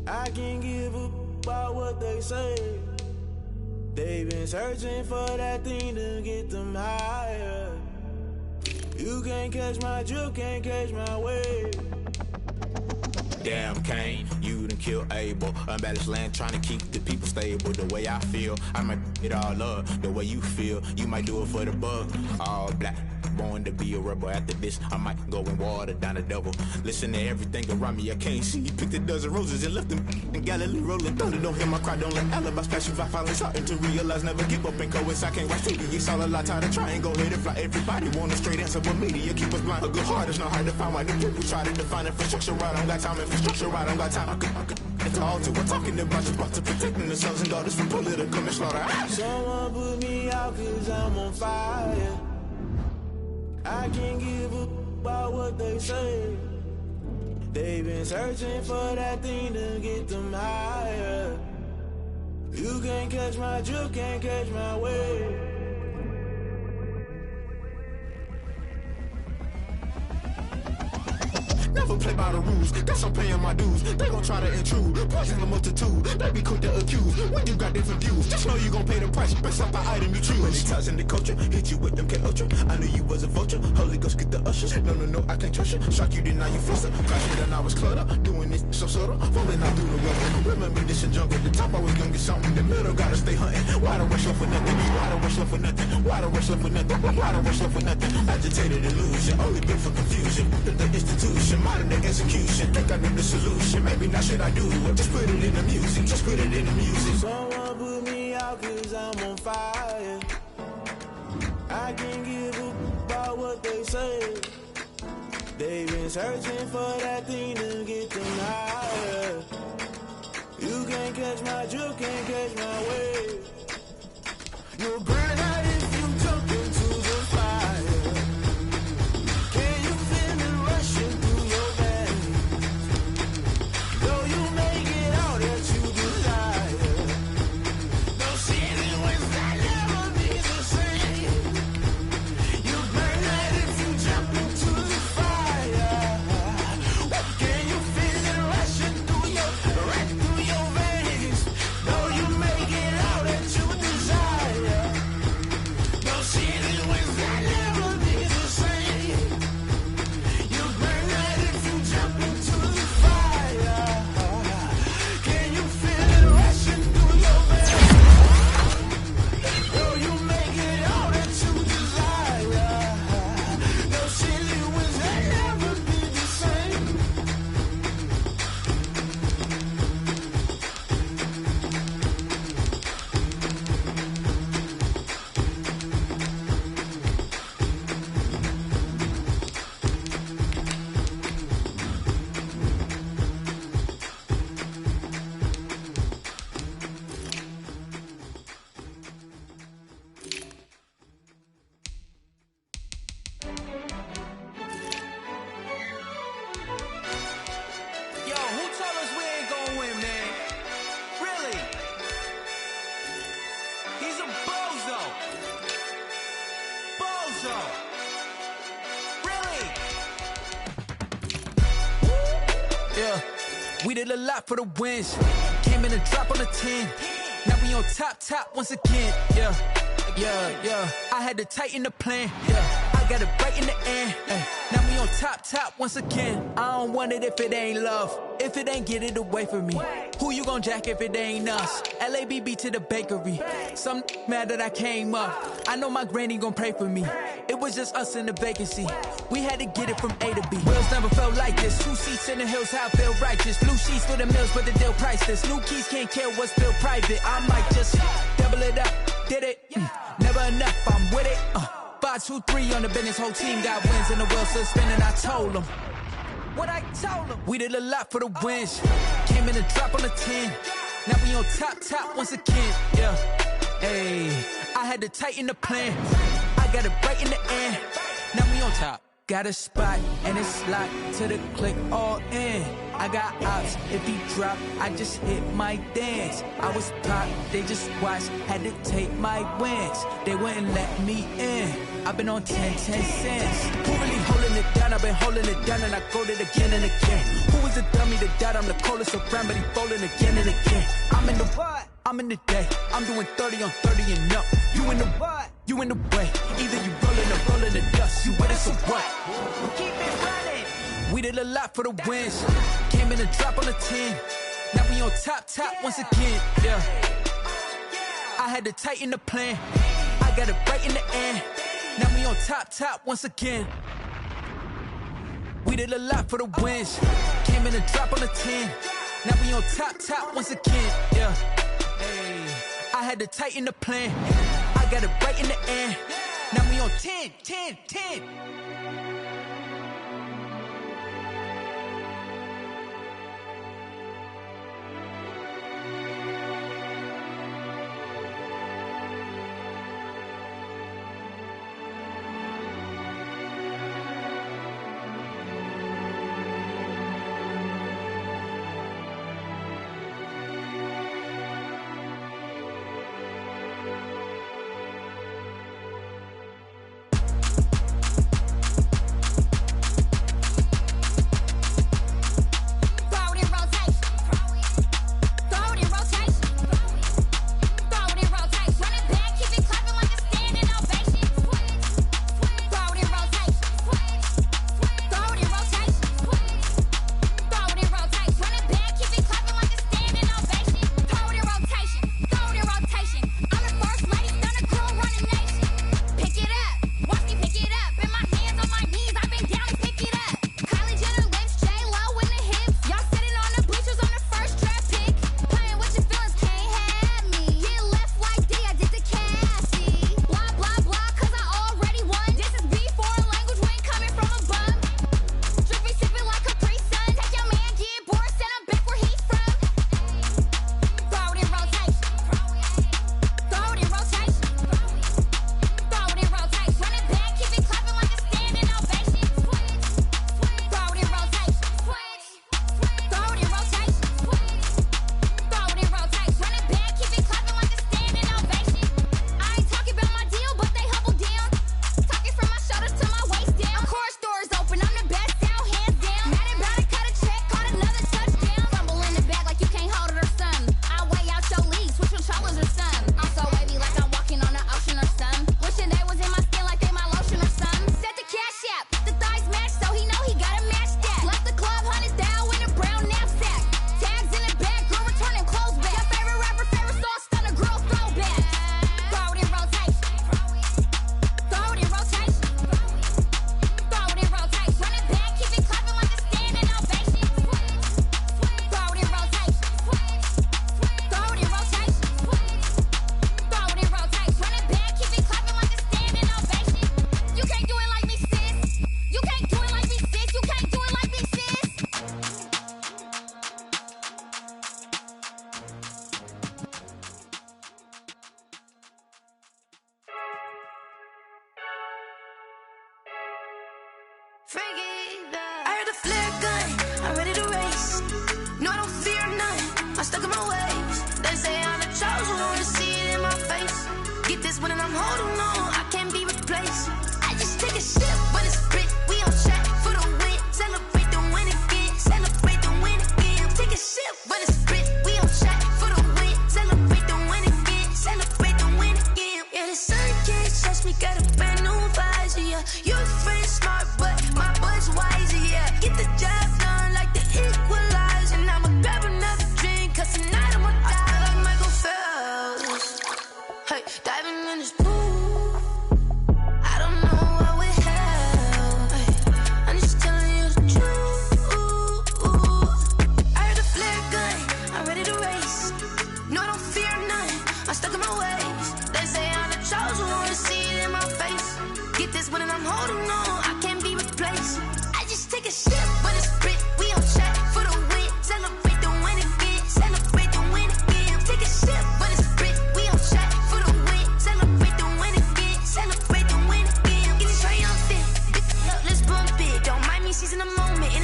I can't give up about what they say. They've been searching for that thing to get them higher. You can't catch my drift, can't catch my wave. Damn Kane, you done killed Abel. Unbalanced land trying to keep the people stable. The way I feel, I might it all up. The way you feel, you might do it for the bug. All black, born to be a rebel. After this, I might go and water down the devil. Listen to everything around me, I can't see. Picked a dozen roses and left them in Galilee rolling thunder. Don't hear my cry, don't let alibis pass you. I finally starting to realize, never give up and coerce. I can't watch TV, it's all a lot. Tired of trying, go ahead and fly. Everybody want a straight answer, but media keep us blind. A good heart is not hard to find. Why the people try to define infrastructure right? I don't got time, infrastructure right, I don't got time. I could it's all to we're talking about to protecting the sons and daughters from political and slaughter. Someone put me out cause I'm on fire. I can't give up about what they say. They've been searching for that thing to get them higher. You can't catch my drift, can't catch my wave. Never play by the rules, guess I'm paying my dues. They gon' try to intrude, poison the multitude. They be quick to accuse, when you got different views. Just know you gon' pay the price, based off the item you choose. Many times in the culture, hit you with them K-Ultra. I knew you was a vulture, Holy Ghost get the ushers. No, I can't trust you. Shock you, then now you fluster. Crashing and I was cluttered, doing this so subtle. Falling out through the rubber. Remember this a jungle, the top I was gonna get something. In the middle, gotta stay hunting. Why the rush love for nothing? Why the rush love for nothing? Why the rush love for nothing? Why the rush love for nothing? Agitated illusion, only built for confusion. The institution, modern day execution. Think I know the solution. Maybe now should I do it? Just put it in the music. Just put it in the music. Someone put me out cause I'm on fire. I can't give up about what they say. They've been searching for that thing to get them higher. You can't catch my drift, can't catch my wave. You'll burn out if you jump into the fire. Can you feel it rushing through your veins? yeah. We did a lot for the wins. Came in a drop on a 10. Now we on top once again, yeah. I had to tighten the plan, yeah. I got it right in the end, now we on top once again. I don't want it if it ain't love. If it ain't, get it away from me. Who you gon' jack if it ain't us? LABB to the bakery. Some mad that I came up. I know my granny gon' pray for me. It was just us in the vacancy. We had to get it from A to B. Wheels never felt like this. 2 seats in the hills, how I feel righteous. Blue sheets for the mills, but the deal priceless. New keys can't care what's still private. I might just double it up. Did it? Never enough, I'm with it. 5, 2, 3 on the business. Whole team got wins and the wheels still spinning. I told them what I told them. We did a lot for the wins. Came in a drop on a 10. Now we on top once again, yeah. Hey, I had to tighten the plan. I got it right in the end. Now we on top. Got a spot and it's locked to the click all in. I got ops, if he drop, I just hit my dance. I was pop, they just watched, had to take my wins. They wouldn't let me in. I've been on 10 cents. Who really holding it down? I've been holding it down and I go it again and again. Who was the dummy that died? I'm the coldest around, but he folding again and again. I'm in the what? I'm in the day. I'm doing 30 on 30 and up. You in the what? You in the way. Either you rolling the dust. You with us or what? Keep it running. We did a lot for the wins. Came in a drop on a 10. Now we on top once again, yeah. I had to tighten the plan. I got it right in the end. Now we on top once again. We did a lot for the wins. Came in a drop on a 10. Now we on top once again, yeah. Hey, I had to tighten the plan. I got it right in the end. Now we on 10.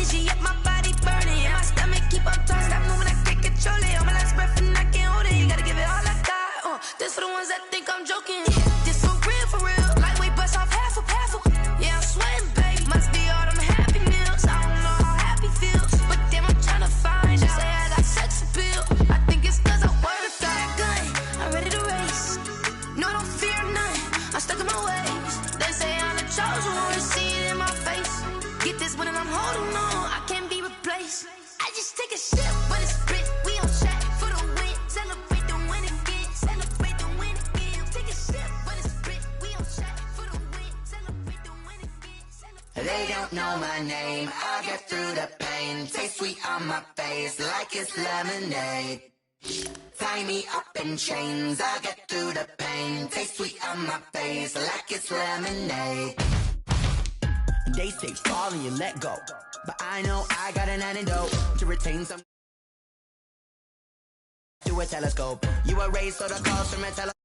energy up my body burning. And my stomach keep on tossing. Stop moving, I can't control it. On my last breath and I can't hold it. You gotta give it all I got. This for the ones that think I'm joking. This for real. Lightweight bust off half a. Yeah, I'm sweating, baby. Must be all them happy meals. I don't know how happy feels, but damn, I'm trying to find out. Say I got sex appeal. I think it's cause I word a fat gun. I'm ready to race. No, don't fear none. I'm stuck in my ways. They say I'm the chosen one. To see it in my face. Get this one and I'm holding on. I can't be replaced. I just take a sip, but it's split. We on track for the win. Celebrate the win again. Celebrate the win again. Take a sip, but it's split. We on track for the win. Celebrate the win again. They don't know my name. I'll get through the pain. Taste sweet on my face like it's lemonade. Tie me up in chains. I'll get through the pain. Taste sweet on my face like it's lemonade. They say fall and you let go, but I know I got an antidote to retain some. Through a telescope, you were raised so the calls from a telescope.